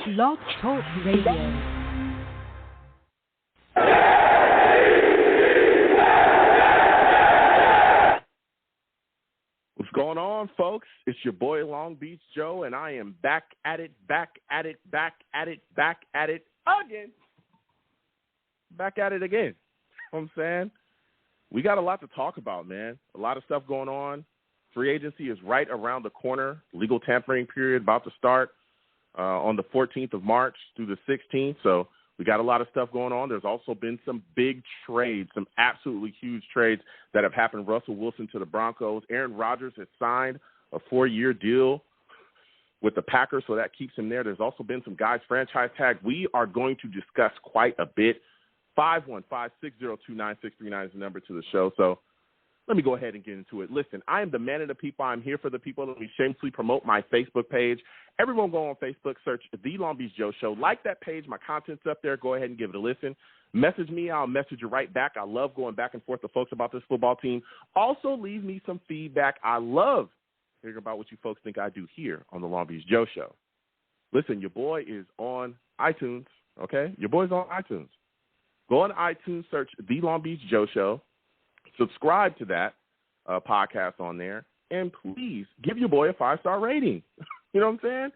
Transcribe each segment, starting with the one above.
Blog Talk Radio. What's going on, folks? It's your boy Long Beach Joe, and I am back at it again. Back at it again. You know what I'm saying? We got a lot to talk about, man. A lot of stuff going on. Free agency is right around the corner. Legal tampering period about to start on the 14th of March through the 16th. So we got a lot of stuff going on. There's also been some big trades, some absolutely huge trades that have happened. Russell Wilson to the Broncos. Aaron Rodgers has signed a 4-year deal with the Packers, so that keeps him there. There's also been some guys franchise tagged. We are going to discuss quite a bit. 515-602-9639 is the number to the show. So let me go ahead and get into it. Listen, I am the man of the people. I'm here for the people. Let me shamelessly promote my Facebook page. Everyone go on Facebook, search The Long Beach Joe Show. Like that page. My content's up there. Go ahead and give it a listen. Message me. I'll message you right back. I love going back and forth with folks about this football team. Also, leave me some feedback. I love hearing about what you folks think I do here on The Long Beach Joe Show. Listen, your boy is on iTunes, okay? Your boy's on iTunes. Go on iTunes, search The Long Beach Joe Show. Subscribe to that podcast on there, and please give your boy a 5-star rating. You know what I'm saying?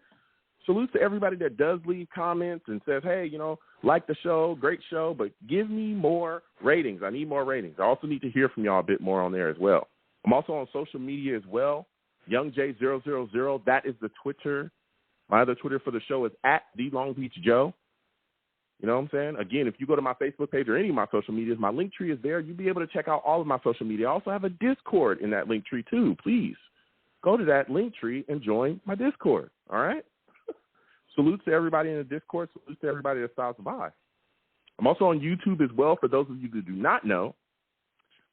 Salute to everybody that does leave comments and says, hey, you know, like the show, great show, but give me more ratings. I need more ratings. I also need to hear from y'all a bit more on there as well. I'm also on social media as well. YoungJ000, that is the Twitter. My other Twitter for the show is at The Long Beach Joe. You know what I'm saying? Again, if you go to my Facebook page or any of my social medias, my link tree is there. You'll be able to check out all of my social media. I also have a Discord in that link tree too. Please go to that link tree and join my Discord. All right? Salute to everybody in the Discord. Salute to everybody that stops by. I'm also on YouTube as well. For those of you that do not know,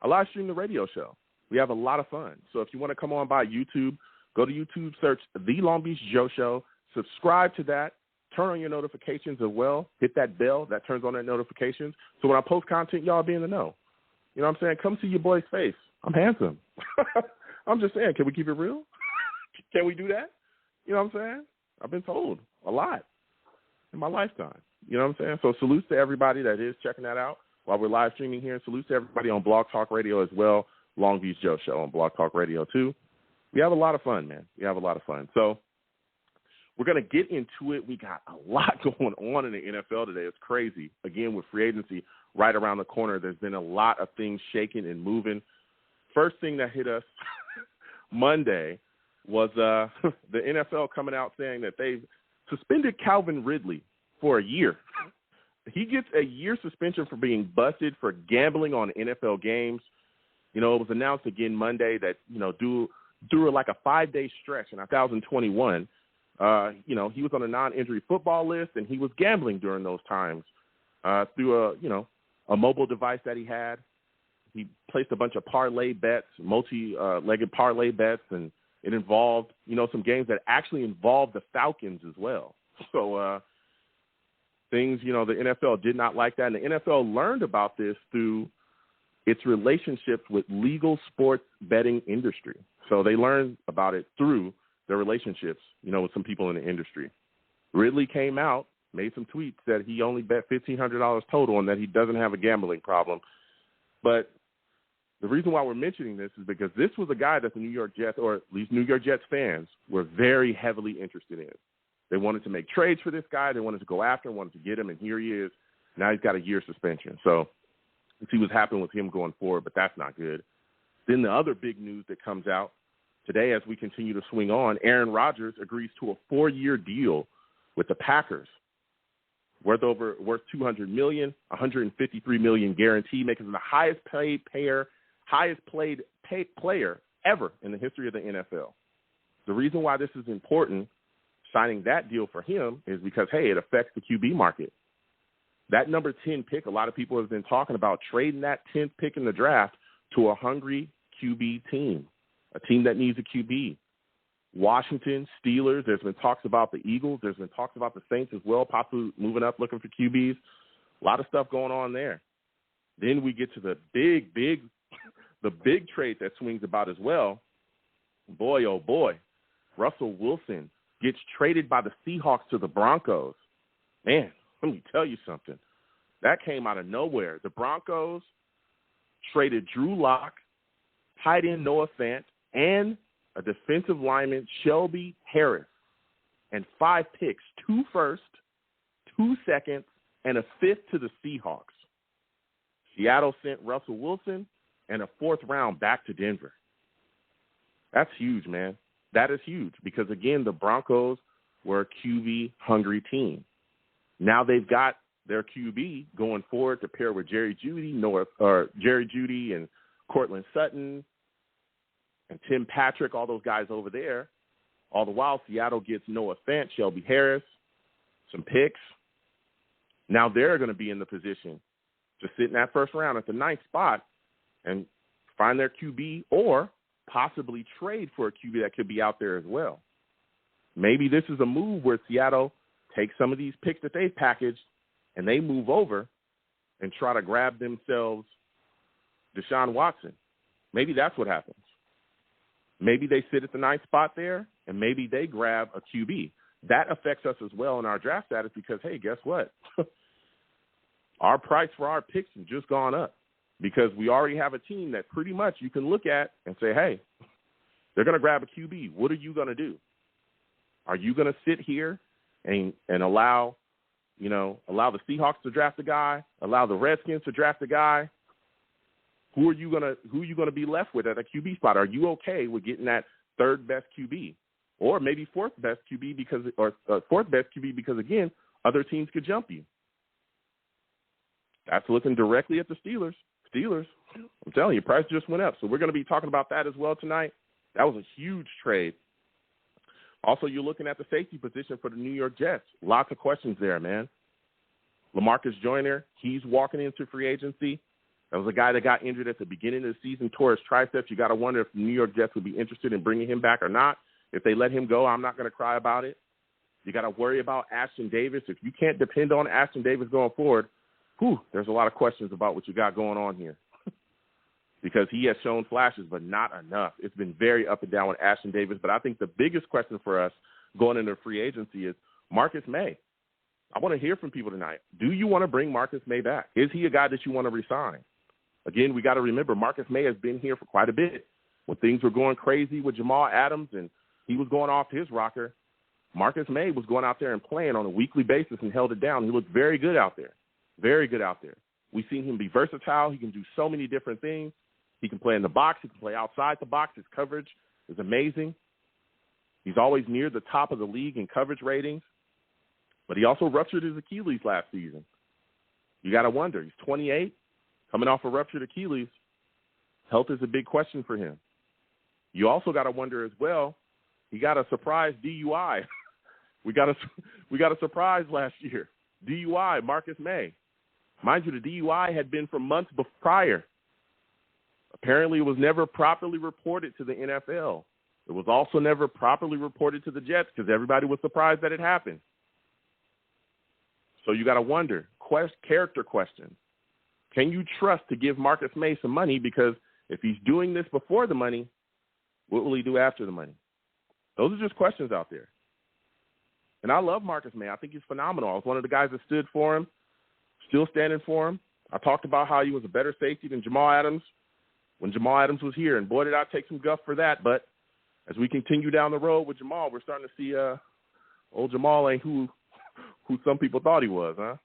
I live stream the radio show. We have a lot of fun. So if you want to come on by YouTube, go to YouTube, search The Long Beach Joe Show. Subscribe to that. Turn on your notifications as well. Hit that bell that turns on that notifications. So when I post content, y'all be in the know. You know what I'm saying? Come see your boy's face. I'm handsome. I'm just saying, can we keep it real? Can we do that? You know what I'm saying? I've been told a lot in my lifetime. You know what I'm saying? So salutes to everybody that is checking that out while we're live streaming here. And salutes to everybody on Blog Talk Radio as well. Long Beach Joe Show on Blog Talk Radio too. We have a lot of fun, man. We have a lot of fun. So we're going to get into it. We got a lot going on in the NFL today. It's crazy. Again, with free agency right around the corner, there's been a lot of things shaking and moving. First thing that hit us Monday was the NFL coming out saying that they've suspended Calvin Ridley for a year. He gets a year suspension for being busted for gambling on NFL games. You know, it was announced again Monday that, you know, through like a 5-day stretch in 2021, you know, he was on a non-injury football list, and he was gambling during those times through a mobile device that he had. He placed a bunch of parlay bets, multi-legged parlay bets, and it involved, you know, some games that actually involved the Falcons as well. So things, you know, the NFL did not like that, and the NFL learned about this through its relationships with legal sports betting industry. So they learned about it through their relationships, you know, with some people in the industry. Ridley came out, made some tweets that he only bet $1,500 total and that he doesn't have a gambling problem. But the reason why we're mentioning this is because this was a guy that the New York Jets, or at least New York Jets fans, were very heavily interested in. They wanted to make trades for this guy. They wanted to go after him, wanted to get him, and here he is. Now he's got a year suspension. So let's see what's happening with him going forward, but that's not good. Then the other big news that comes out today, as we continue to swing on, Aaron Rodgers agrees to a 4-year deal with the Packers, worth $200 million, $153 million guaranteed, making him the highest paid player ever in the history of the NFL. The reason why this is important, signing that deal for him, is because, hey, it affects the QB market. That number 10 pick, a lot of people have been talking about trading that 10th pick in the draft to a hungry QB team. A team that needs a QB. Washington, Steelers, there's been talks about the Eagles. There's been talks about the Saints as well, possibly moving up looking for QBs. A lot of stuff going on there. Then we get to the big trade that swings about as well. Boy, oh boy, Russell Wilson gets traded by the Seahawks to the Broncos. Man, let me tell you something. That came out of nowhere. The Broncos traded Drew Lock, tight end Noah Fant, and a defensive lineman, Shelby Harris, and 5 picks, 2 firsts, 2 seconds, and a 5th to the Seahawks. Seattle sent Russell Wilson and a 4th round back to Denver. That's huge, man. That is huge because, again, the Broncos were a QB-hungry team. Now they've got their QB going forward to pair with Jerry Jeudy and Cortland Sutton and Tim Patrick, all those guys over there. All the while, Seattle gets Noah Fant, Shelby Harris, some picks. Now they're going to be in the position to sit in that first round at the 9th spot and find their QB or possibly trade for a QB that could be out there as well. Maybe this is a move where Seattle takes some of these picks that they've packaged and they move over and try to grab themselves Deshaun Watson. Maybe that's what happens. Maybe they sit at the 9th spot there, and maybe they grab a QB. That affects us as well in our draft status because, hey, guess what? Our price for our picks has just gone up because we already have a team that pretty much you can look at and say, hey, they're going to grab a QB. What are you going to do? Are you going to sit here and allow the Seahawks to draft a guy, allow the Redskins to draft a guy? Who are you gonna be left with at a QB spot? Are you okay with getting that 3rd best QB, or maybe 4th best QB because 4th best QB because again, other teams could jump you? That's looking directly at the Steelers. I'm telling you, price just went up. So we're going to be talking about that as well tonight. That was a huge trade. Also, you're looking at the safety position for the New York Jets. Lots of questions there, man. LaMarcus Joyner, he's walking into free agency. That was a guy that got injured at the beginning of the season, tore his triceps. You got to wonder if the New York Jets would be interested in bringing him back or not. If they let him go, I'm not going to cry about it. You got to worry about Ashton Davis. If you can't depend on Ashton Davis going forward, there's a lot of questions about what you got going on here because he has shown flashes, but not enough. It's been very up and down with Ashton Davis. But I think the biggest question for us going into free agency is Marcus Maye. I want to hear from people tonight. Do you want to bring Marcus Maye back? Is he a guy that you want to re-sign? Again, we got to remember Marcus Maye has been here for quite a bit. When things were going crazy with Jamal Adams and he was going off his rocker, Marcus Maye was going out there and playing on a weekly basis and held it down. He looked very good out there. Very good out there. We've seen him be versatile. He can do so many different things. He can play in the box. He can play outside the box. His coverage is amazing. He's always near the top of the league in coverage ratings. But he also ruptured his Achilles last season. You got to wonder. He's 28, coming off a ruptured Achilles. Health is a big question for him. You also got to wonder as well, he got a surprise DUI. we got a surprise last year. DUI, Marcus Maye. Mind you, the DUI had been for months prior. Apparently, it was never properly reported to the NFL. It was also never properly reported to the Jets because everybody was surprised that it happened. So you got to wonder, character questions. Can you trust to give Marcus Maye some money? Because if he's doing this before the money, what will he do after the money? Those are just questions out there. And I love Marcus Maye. I think he's phenomenal. I was one of the guys that stood for him, still standing for him. I talked about how he was a better safety than Jamal Adams when Jamal Adams was here. And boy, did I take some guff for that. But as we continue down the road with Jamal, we're starting to see old Jamal ain't who some people thought he was, huh?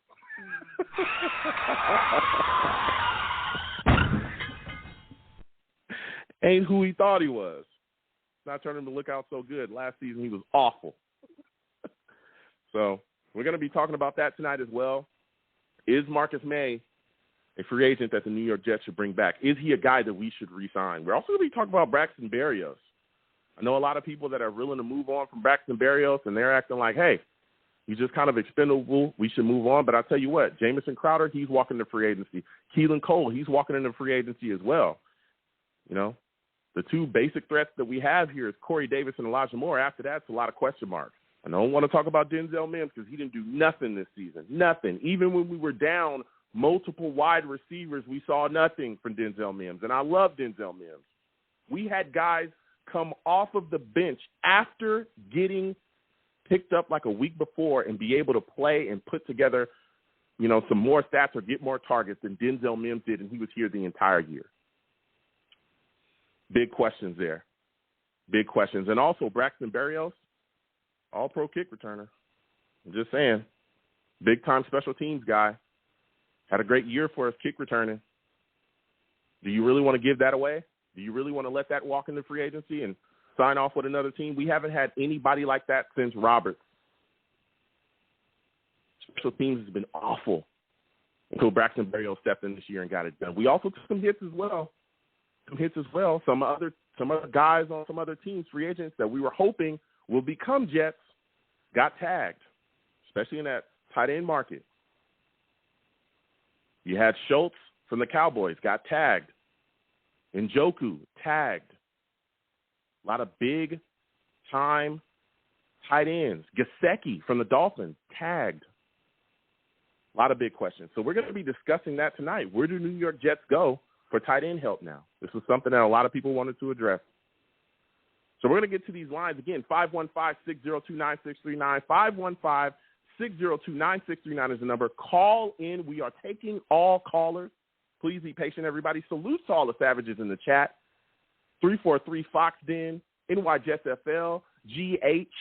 Ain't who he thought he was. Not turning to look out so good. Last season, he was awful. So we're going to be talking about that tonight as well. Is Marcus Maye a free agent that the New York Jets should bring back? Is he a guy that we should re-sign? We're also going to be talking about Braxton Berrios. I know a lot of people that are willing to move on from Braxton Barrios, and they're acting like, hey, he's just kind of expendable. We should move on. But I'll tell you what, Jamison Crowder, he's walking into free agency. Keelan Cole, he's walking into free agency as well. You know, the two basic threats that we have here is Corey Davis and Elijah Moore. After that, it's a lot of question marks. I don't want to talk about Denzel Mims because he didn't do nothing this season. Nothing. Even when we were down multiple wide receivers, we saw nothing from Denzel Mims. And I love Denzel Mims. We had guys come off of the bench after getting picked up like a week before and be able to play and put together, some more stats or get more targets than Denzel Mims did, and he was here the entire year? Big questions there. Big questions. And also Braxton Berrios, all-pro kick returner. I'm just saying, big-time special teams guy. Had a great year for us kick returning. Do you really want to give that away? Do you really want to let that walk into free agency and sign off with another team? We haven't had anybody like that since Roberts. Special teams has been awful until Braxton Berrios stepped in this year and got it done. We also took some hits as well. Some other guys on some other teams, free agents that we were hoping will become Jets, got tagged, especially in that tight end market. You had Schultz from the Cowboys, got tagged. Njoku, tagged. A lot of big-time tight ends. Gesicki from the Dolphins, tagged. A lot of big questions. So we're going to be discussing that tonight. Where do New York Jets go for tight end help now? This was something that a lot of people wanted to address. So we're going to get to these lines again. 515-602-9639. 515-602-9639 is the number. Call in. We are taking all callers. Please be patient, everybody. Salutes to all the savages in the chat. 343 Fox Den, NY Jets FL, GH.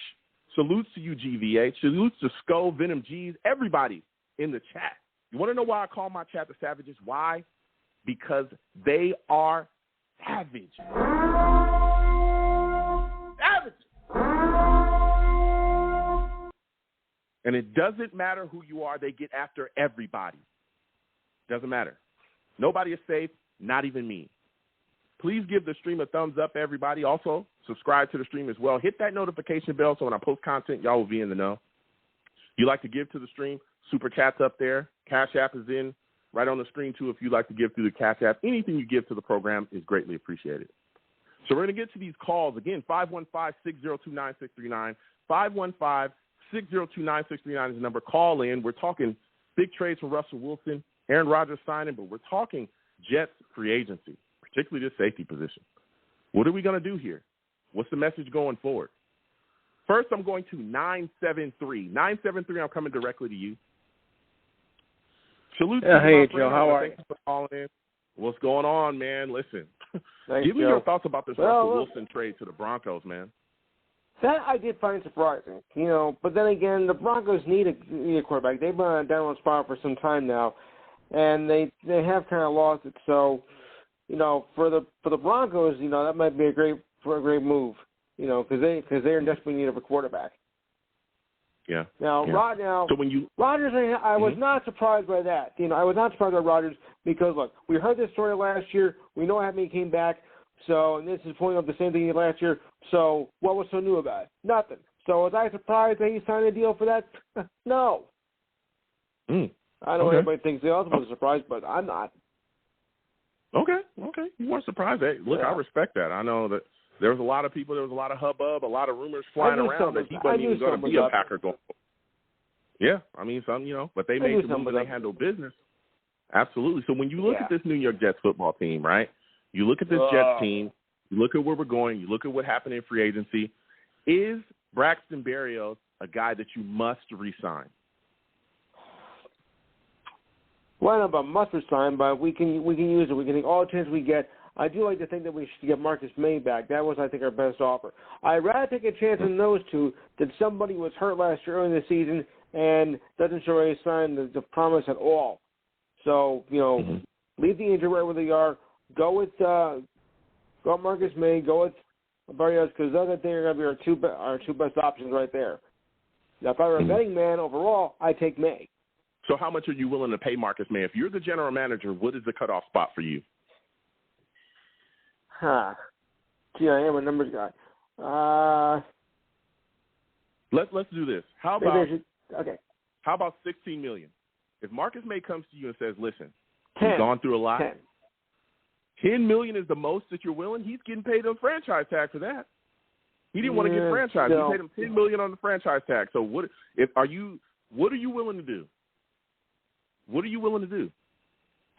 Salutes to you, GVH. Salutes to Skull, Venom G's, everybody in the chat. You want to know why I call my chat the savages? Why? Because they are savage. Savage. And it doesn't matter who you are. They get after everybody. Doesn't matter. Nobody is safe, not even me. Please give the stream a thumbs up, everybody. Also, subscribe to the stream as well. Hit that notification bell so when I post content, y'all will be in the know. You like to give to the stream, Super Chat's up there. Cash App is in right on the screen, too, if you'd like to give through the Cash App. Anything you give to the program is greatly appreciated. So we're going to get to these calls. Again, 515-602-9639. 515-602-9639 is the number. Call in. We're talking big trades for Russell Wilson, Aaron Rodgers signing, but we're talking Jets free agency, particularly this safety position. What are we going to do here? What's the message going forward? First, I'm going to 973. 973, I'm coming directly to you. Salute to you, hey, Joe, how are you? Thanks for calling in. What's going on, man? Listen, Thanks, give me Joe. your thoughts about this Russell Wilson trade to the Broncos, man. That I did find surprising, but then again, the Broncos need a quarterback. They've been on a downward spiral for some time now, and they have kind of lost it. So, for the Broncos, that might be a great move, because they're in desperate need of a quarterback. Yeah. Now, yeah. So when you Rodgers, I was not surprised by that. I was not surprised by Rodgers because look, we heard this story last year. We know how many came back. So, and this is pointing up the same thing he did last year. So, what was so new about it? Nothing. So, was I surprised that he signed a deal for that? No. I know what everybody thinks. They also was surprised, but I'm not. Okay. You weren't surprised. Hey, look, I respect that. I know that there was a lot of people, there was a lot of hubbub, a lot of rumors flying around that he wasn't even going to be a Packer going forward. Yeah, I mean, some, but they made the move and they handled business. Absolutely. So when you look at this New York Jets football team, right, you look at this Jets team, you look at where we're going, you look at what happened in free agency, is Braxton Berrios a guy that you must re-sign? Well, I don't know about must resign, but we can use it. We can take all the chance we get. I do like to think that we should get Marcus Maye back. That was, I think, our best offer. I'd rather take a chance on those two than somebody was hurt last year early in the season and doesn't show any sign of the promise at all. So, leave the injury right where they are. Go with Marcus Maye. Go with Barrios because those I think are going to be our two best options right there. Now, if I were a betting man overall, I'd take Maye. So how much are you willing to pay Marcus Maye? If you're the general manager, what is the cutoff spot for you? Gee, I am a numbers guy. Let's do this. How about $16 million? If Marcus Maye comes to you and says, "Listen, he's gone through a lot. 10 million is the most that you're willing." He's getting paid a franchise tag for that. He didn't want to get franchised. You paid him $10 million on the franchise tag. So what are you willing to do? What are you willing to do?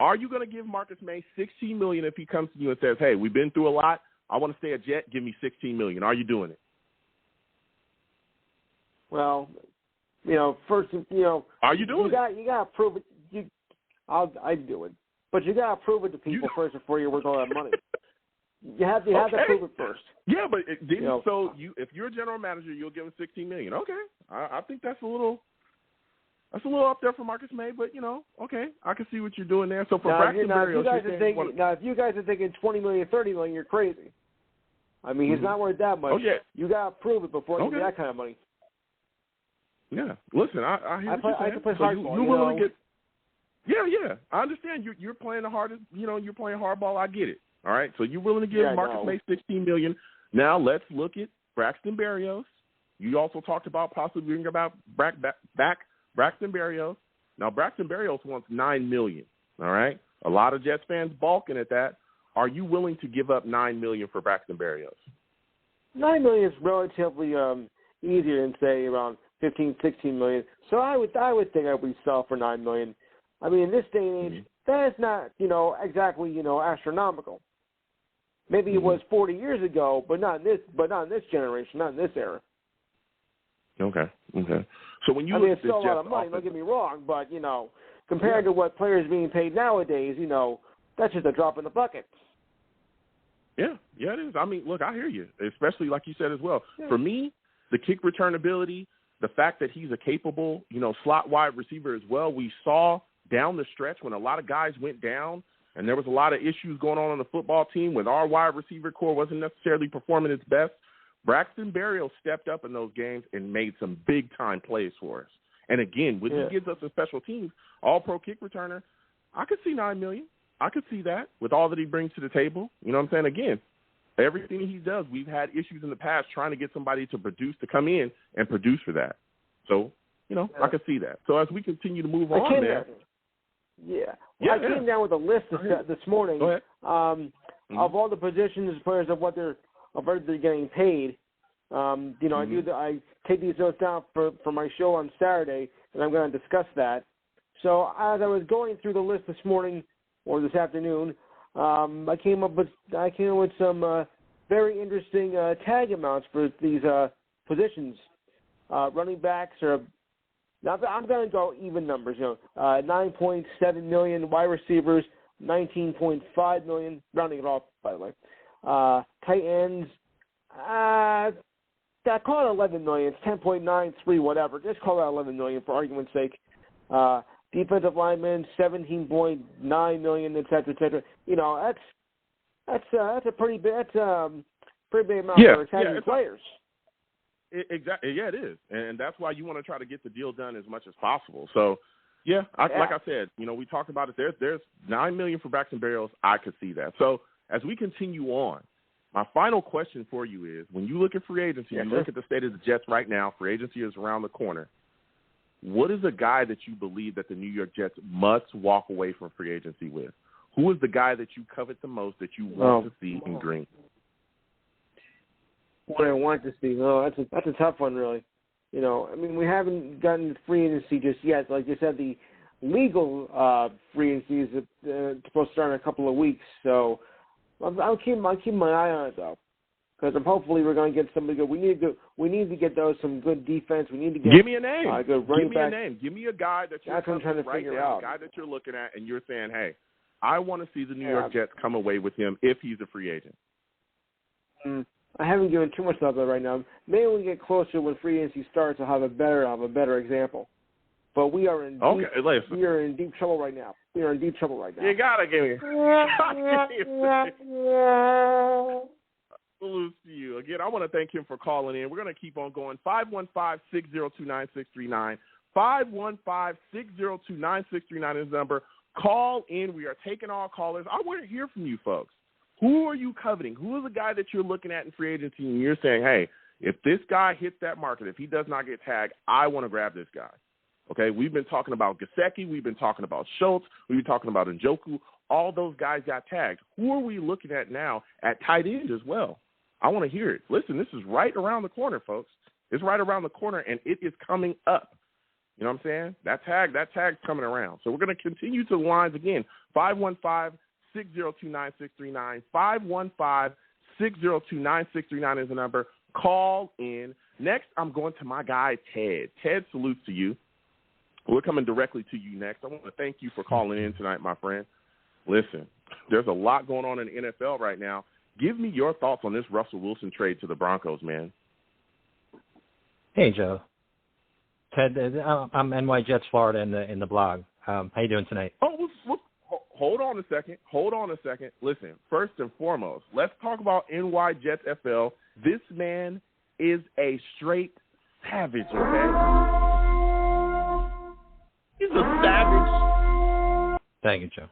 Are you going to give Marcus Maye $16 million if he comes to you and says, "Hey, we've been through a lot. I want to stay a Jet. Give me $16 million." Are you doing it? Well, first, Are you doing it? You got to prove it. I'd do it. But you got to prove it to people first before you're worth all that money. You have to prove it first. Yeah, but if you're a general manager, you'll give him $16 million. Okay, I think that's a little up there for Marcus Maye, but okay, I can see what you're doing there. So for Braxton Berrios, if you guys are thinking $20 million, $30 million, you're crazy. I mean, he's not worth that much. Oh, yeah. You got to prove it before you get that kind of money. Yeah, listen, I hear what you're saying. I can play hardball. You're willing to get. Yeah, I understand. You're playing the hardest. You're playing hardball. I get it. All right, so you're willing to give Marcus Maye $16 million. Now let's look at Braxton Berrios. You also talked about possibly bringing about back Braxton Berrios. Now Braxton Berrios wants $9 million. All right, a lot of Jets fans balking at that. Are you willing to give up $9 million for Braxton Berrios? $9 million is relatively easier than say around $15, $16 million. So I would think I would sell for $9 million. I mean, in this day and age, that is not exactly astronomical. Maybe it was 40 years ago, but not in this generation, not in this era. Okay. So when you it's still a lot of money. Don't get me wrong, but compared to what players are being paid nowadays, that's just a drop in the bucket. Yeah, it is. I mean, look, I hear you, especially like you said as well. Yeah. For me, the kick return ability, the fact that he's a capable, slot wide receiver as well. We saw down the stretch when a lot of guys went down and there was a lot of issues going on the football team when our wide receiver core wasn't necessarily performing its best. Braxton Barrios stepped up in those games and made some big-time plays for us. And, again, when he gives us a special teams, all-pro kick returner, I could see $9 million. I could see that with all that he brings to the table. You know what I'm saying? Again, everything he does, we've had issues in the past trying to get somebody to come in and produce for that. So, I could see that. So as we continue to move on there. I came down with a list this morning of all the positions, players of what they're getting paid. I take these notes down for my show on Saturday, and I'm going to discuss that. So as I was going through the list this morning or this afternoon, I came up with some very interesting tag amounts for these positions. Running backs are. Now I'm going to go even numbers. $9.7 million. Wide receivers, $19.5 million. Rounding it off, by the way. Tight ends, I call it $11 million. It's 10.93, whatever. Just call it $11 million for argument's sake. Defensive linemen, $17.9 million, et cetera, et cetera. That's a pretty big amount for tagging players. Exactly. Yeah, it is, and that's why you want to try to get the deal done as much as possible. So, like I said, we talked about it. There's $9 million for Braxton Barrios. I could see that. So as we continue on, my final question for you is: when you look at free agency, you look at the state of the Jets right now. Free agency is around the corner. What is a guy that you believe that the New York Jets must walk away from free agency with? Who is the guy that you covet the most that you want to see in green? What I want to see. Oh, that's a tough one, really. We haven't gotten free agency just yet. Like you said, the legal free agency is supposed to start in a couple of weeks. So I'll keep my eye on it though, because hopefully we're going to get somebody good. We need to get some good defense. We need to get. Give me a name. Good running back. Give me a name. Give me a guy that you're trying to figure out. A guy that you're looking at, and you're saying, hey, I want to see the New York Jets come away with him if he's a free agent. I haven't given too much thought to that right now. Maybe when we get closer, when free agency starts, I'll have a better example. But we are in deep trouble right now. You gotta give me. Salute to you again. I want to thank him for calling in. We're going to keep on going. 515-602-9639. 515-602-9639 is the number. Call in. We are taking all callers. I want to hear from you folks. Who are you coveting? Who is the guy that you're looking at in free agency and you're saying, hey, if this guy hits that market, if he does not get tagged, I want to grab this guy. Okay, we've been talking about Gesicki. We've been talking about Schultz. We've been talking about Njoku. All those guys got tagged. Who are we looking at now at tight end as well? I want to hear it. Listen, this is right around the corner, folks. It's right around the corner, and it is coming up. You know what I'm saying? That tag's coming around. So we're going to continue to the lines again. 515-602-9639. 515-602-9639 is the number. Call in. Next, I'm going to my guy, Ted. Ted, salutes to you. We're coming directly to you next. I want to thank you for calling in tonight, my friend. Listen, there's a lot going on in the NFL right now. Give me your thoughts on this Russell Wilson trade to the Broncos, man. Hey, Joe. Ted, I'm NY Jets Florida in the blog. How you doing tonight? Oh, hold on a second. Listen, first and foremost, let's talk about NY Jets FL. This man is a straight savage, okay? He's a savage. Thank you, Joe.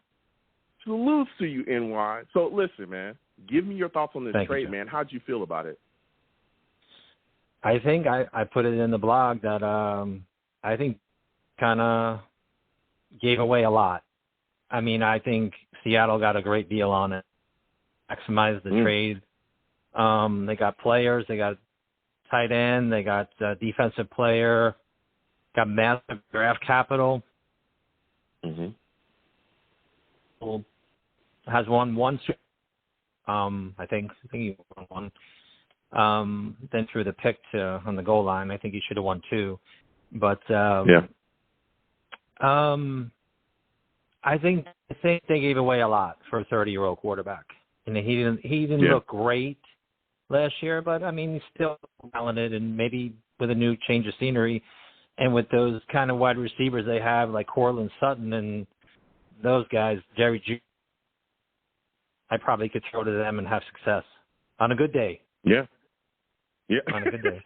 Salutes to you, NY. So, listen, man, give me your thoughts on this trade, man. How'd you feel about it? I think I put it in the blog that I think kind of gave away a lot. I mean, I think Seattle got a great deal on it, maximized the trade. They got players. They got tight end. They got defensive player. Got massive draft capital. Has won one. I think he won one. Then threw the pick on the goal line. I think he should have won two. But I think they gave away a lot for a 30-year-old quarterback. And he didn't look great last year, but I mean he's still talented, and maybe with a new change of scenery and with those kind of wide receivers they have like Cortland Sutton and those guys, Jerry Jr., I probably could throw to them and have success on a good day. Yeah. On a good day.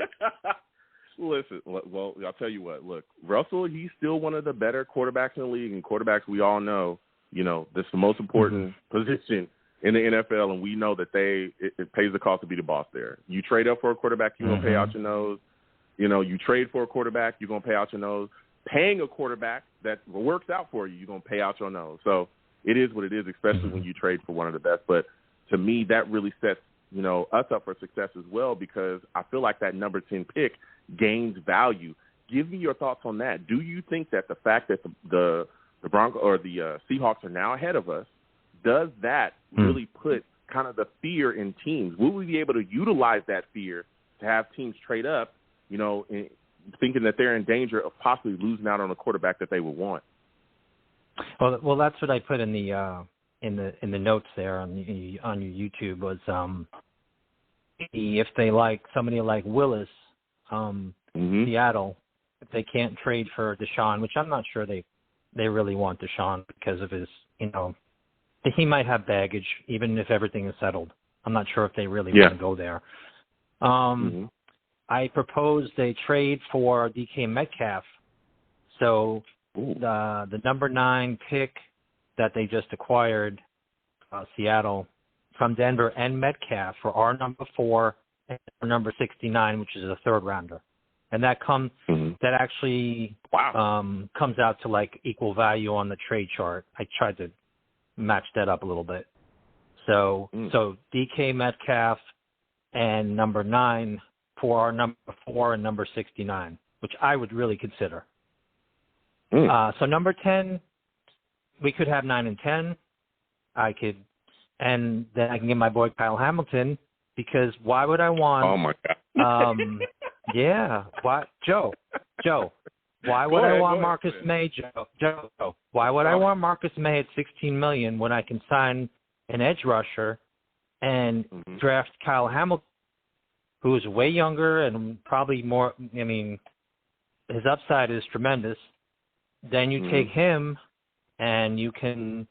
Listen, well, I'll tell you what. Look, Russell, he's still one of the better quarterbacks in the league, and quarterbacks we all know, this is the most important position in the NFL, and we know that it pays the cost to be the boss there. You trade up for a quarterback, you're going to pay out your nose. You trade for a quarterback, you're going to pay out your nose. Paying a quarterback that works out for you, you're going to pay out your nose. So it is what it is, especially when you trade for one of the best. But to me, that really sets us up for success as well, because I feel like that number 10 pick gains value. Give me your thoughts on that. Do you think that the fact that the Broncos or the Seahawks are now ahead of us, does that really put kind of the fear in teams? Will we be able to utilize that fear to have teams trade up, thinking that they're in danger of possibly losing out on a quarterback that they would want? Well, that's what I put in the notes there on your YouTube was if they like somebody like Willis, Seattle, if they can't trade for Deshaun, which I'm not sure they really want Deshaun because of his, he might have baggage even if everything is settled. I'm not sure if they really want to go there. I propose they trade for DK Metcalf. So the number 9 pick that they just acquired, Seattle, from Denver, and Metcalf for our number 4 and our number 69, which is a third rounder. And that actually comes out to like equal value on the trade chart. I tried to match that up a little bit. So DK Metcalf and number 9 for our number 4 and number 69, which I would really consider. So number 10, we could have 9 and 10. And then I can get my boy Kyle Hamilton, because why would I want? Oh my God. Joe? Why would I want Marcus Maye, Joe? Why would I want Marcus Maye at $16 million when I can sign an edge rusher and draft Kyle Hamilton, who is way younger and probably more? I mean, his upside is tremendous. Then you take him, and you can.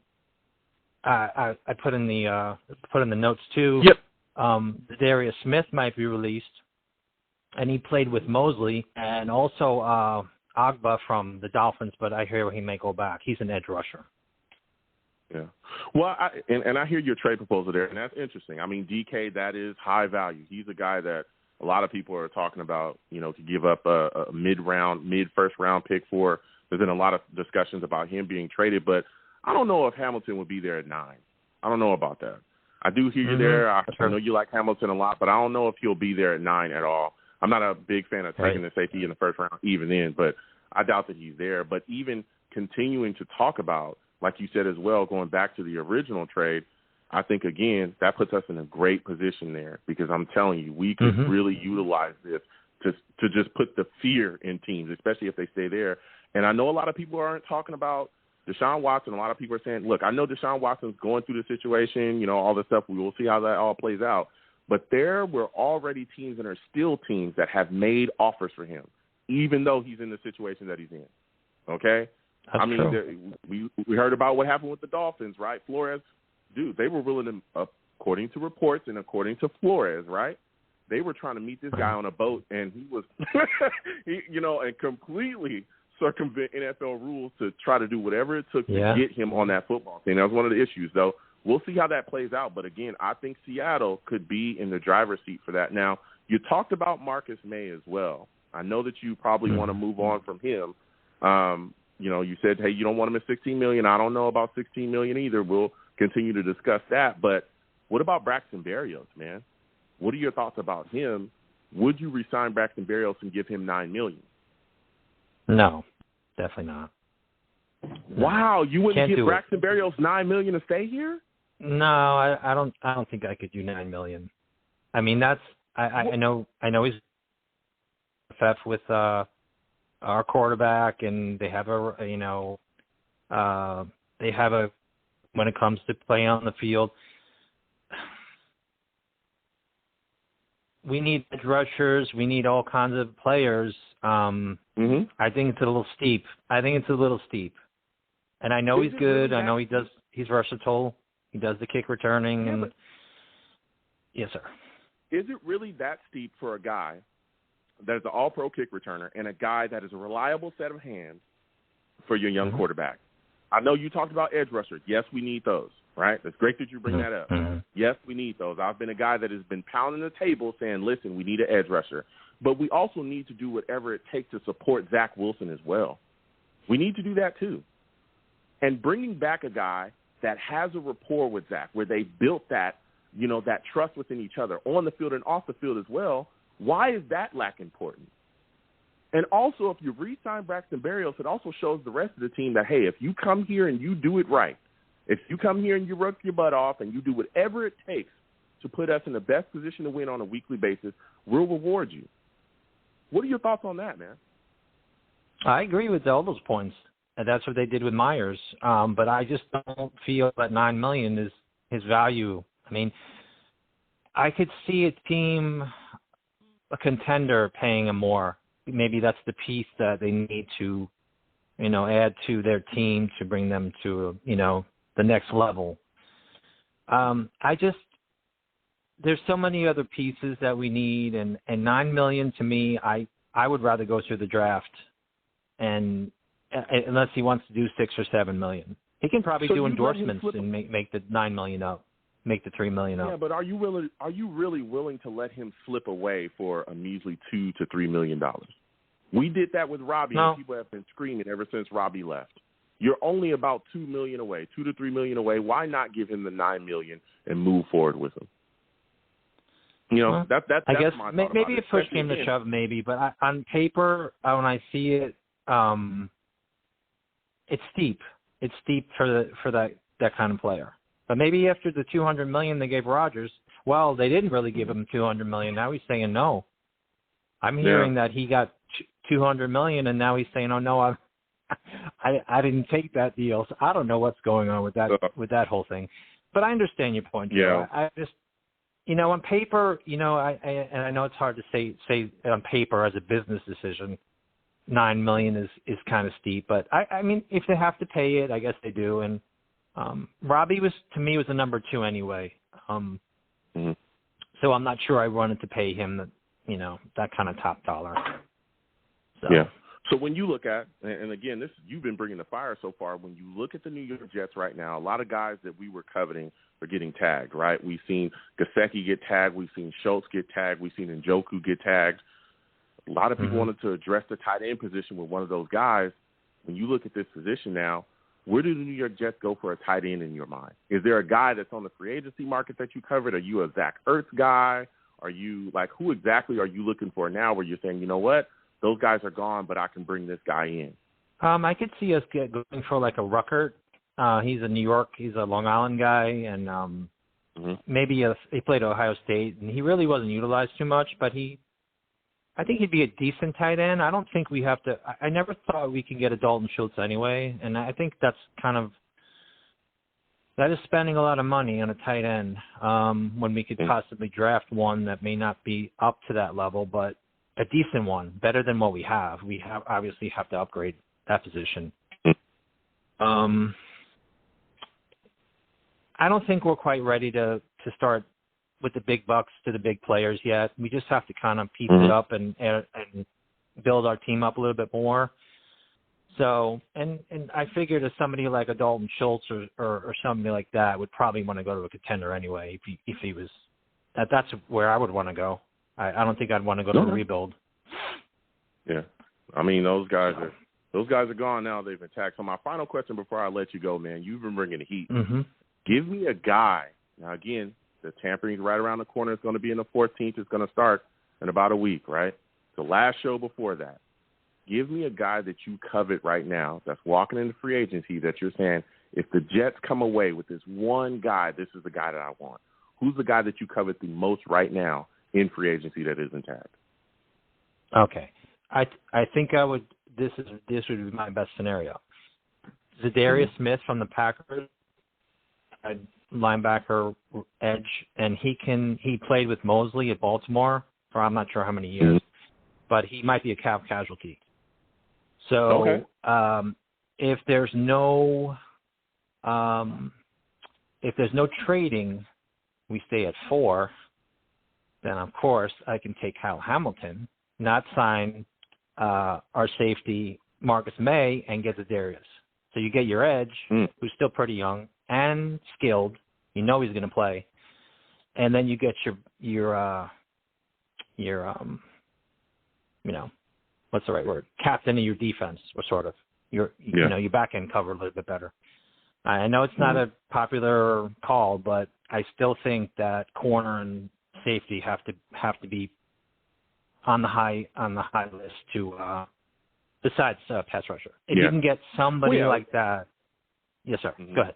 I put in the notes too. Darius Smith might be released, and he played with Mosley, and also Agba from the Dolphins, but I hear he may go back. He's an edge rusher. Yeah. Well, I hear your trade proposal there, and that's interesting. I mean, DK, that is high value. He's a guy that a lot of people are talking about, to give up a mid-first round pick for. There's been a lot of discussions about him being traded, but I don't know if Hamilton would be there at 9. I don't know about that. I do hear you there. I know you like Hamilton a lot, but I don't know if he'll be there at 9 at all. I'm not a big fan of taking the safety in the first round even then, but I doubt that he's there. But even continuing to talk about, like you said as well, going back to the original trade, I think, again, that puts us in a great position there, because I'm telling you, we could really utilize this to just put the fear in teams, especially if they stay there. And I know a lot of people aren't talking about Deshaun Watson. A lot of people are saying, look, I know Deshaun Watson's going through the situation, you know, all this stuff. We will see how that all plays out. But there were already teams and are still teams that have made offers for him, even though he's in the situation that he's in. Okay? That's true. We heard about what happened with the Dolphins, right? Flores, dude, they were willing to, according to reports and according to Flores, right? They were trying to meet this guy on a boat, and he was, and completely circumvent NFL rules to try to do whatever it took to get him on that football team. That was one of the issues, though. We'll see how that plays out. But, again, I think Seattle could be in the driver's seat for that. Now, you talked about Marcus Maye as well. I know that you probably want to move on from him. You said, hey, you don't want him at $16 million. I don't know about $16 million either. We'll continue to discuss that. But what about Braxton Berrios, man? What are your thoughts about him? Would you re-sign Braxton Barrios and give him $9 million? No, definitely not. Wow, you wouldn't give Braxton Barrios $9 million to stay here? No, I don't think I could do $9 million. I mean, I know he's FF with our quarterback, and they have when it comes to playing on the field. We need edge rushers. We need all kinds of players. I think it's a little steep. And I know he's good. I know he's versatile. He does the kick returning. And yes, sir. Is it really that steep for a guy that is an all-pro kick returner and a guy that is a reliable set of hands for your young quarterback? I know you talked about edge rushers. Yes, we need those, right? That's great that you bring that up. Yes, we need those. I've been a guy that has been pounding the table saying, listen, we need an edge rusher. But we also need to do whatever it takes to support Zach Wilson as well. We need to do that too. And bringing back a guy that has a rapport with Zach, where they built that, that trust within each other on the field and off the field as well, why is that lack important? And also, if you re-sign Braxton Berrios, it also shows the rest of the team that, hey, if you come here and you do it right, if you come here and you work your butt off and you do whatever it takes to put us in the best position to win on a weekly basis, we'll reward you. What are your thoughts on that, man? I agree with all those points. And that's what they did with Myers. But I just don't feel that $9 million is his value. I mean, I could see a contender paying him more. Maybe that's the piece that they need to, add to their team to bring them to, the next level. There's so many other pieces that we need, and $9 million to me, I would rather go through the draft, and unless he wants to do $6 or $7 million, he can probably do endorsements and make the $9 million up, make the $3 million up. Yeah, but are you really willing to let him slip away for a measly $2 to $3 million? We did that with Robbie, and people have been screaming ever since Robbie left. You're only about $2 million away, $2 to $3 million away. Why not give him the $9 million and move forward with him? That's I guess my maybe if push came to shove, maybe. But on paper, when I see it, it's steep. It's steep for that kind of player. But maybe after the $200 million they gave Rodgers, well, they didn't really give him $200 million. Now he's saying no. I'm hearing that he got $200 million, and now he's saying, oh no, I didn't take that deal. So I don't know what's going on with that whole thing. But I understand your point. Yeah. I just, on paper, and I know it's hard to say on paper as a business decision, $9 million is kind of steep. But I mean, if they have to pay it, I guess they do. And Robbie was the number 2 anyway. So I'm not sure I wanted to pay him that kind of top dollar. So. Yeah. So when you look at, and again, you've been bringing the fire so far. When you look at the New York Jets right now, a lot of guys that we were coveting are getting tagged, right? We've seen Gesicki get tagged. We've seen Schultz get tagged. We've seen Njoku get tagged. A lot of people wanted to address the tight end position with one of those guys. When you look at this position now, where do the New York Jets go for a tight end in your mind? Is there a guy that's on the free agency market that you covered? Are you a Zach Ertz guy? Are you who exactly are you looking for now where you're saying, you know what, those guys are gone, but I can bring this guy in? I could see us going for like a Ruckert. He's a Long Island guy, and maybe he played at Ohio State, and he really wasn't utilized too much, but he I think he'd be a decent tight end. I don't think we have to. I never thought we could get a Dalton Schultz anyway, and I think that is spending a lot of money on a tight end when we could possibly draft one that may not be up to that level, but a decent one, better than what we have. We obviously have to upgrade that position. I don't think we're quite ready to start with the big bucks to the big players yet. We just have to kind of piece it up and build our team up a little bit more. So, and I figured if somebody like a Dalton Schultz or somebody like that would probably want to go to a contender anyway if he was that's where I would want to go. I don't think I'd want to go to a rebuild. Yeah. I mean, those guys are gone now. They've been taxed. So my final question before I let you go, man, you've been bringing the heat. Mm-hmm. Give me a guy. Now, again, the tampering's right around the corner. It's going to be in the 14th. It's going to start in about a week, right? The last show before that. Give me a guy that you covet right now that's walking into free agency that you're saying, if the Jets come away with this one guy, this is the guy that I want. Who's the guy that you covet the most right now in free agency that isn't tagged? Okay. I think I would – this would be my best scenario. Darius Smith from the Packers, linebacker edge, and he played with Mosley at Baltimore for I'm not sure how many years, but he might be a cap casualty. So if there's no trading, we stay at 4. Then of course I can take Kyle Hamilton, not sign our safety Marcus Maye, and get the Darius. So you get your edge, who's still pretty young and skilled. You know he's going to play, and then you get your what's the right word? Captain of your defense, or sort of your back end cover a little bit better. I know it's not a popular call, but I still think that corner and safety have to be on the high list to besides pass rusher. If you can get somebody like that, yes sir. Go ahead.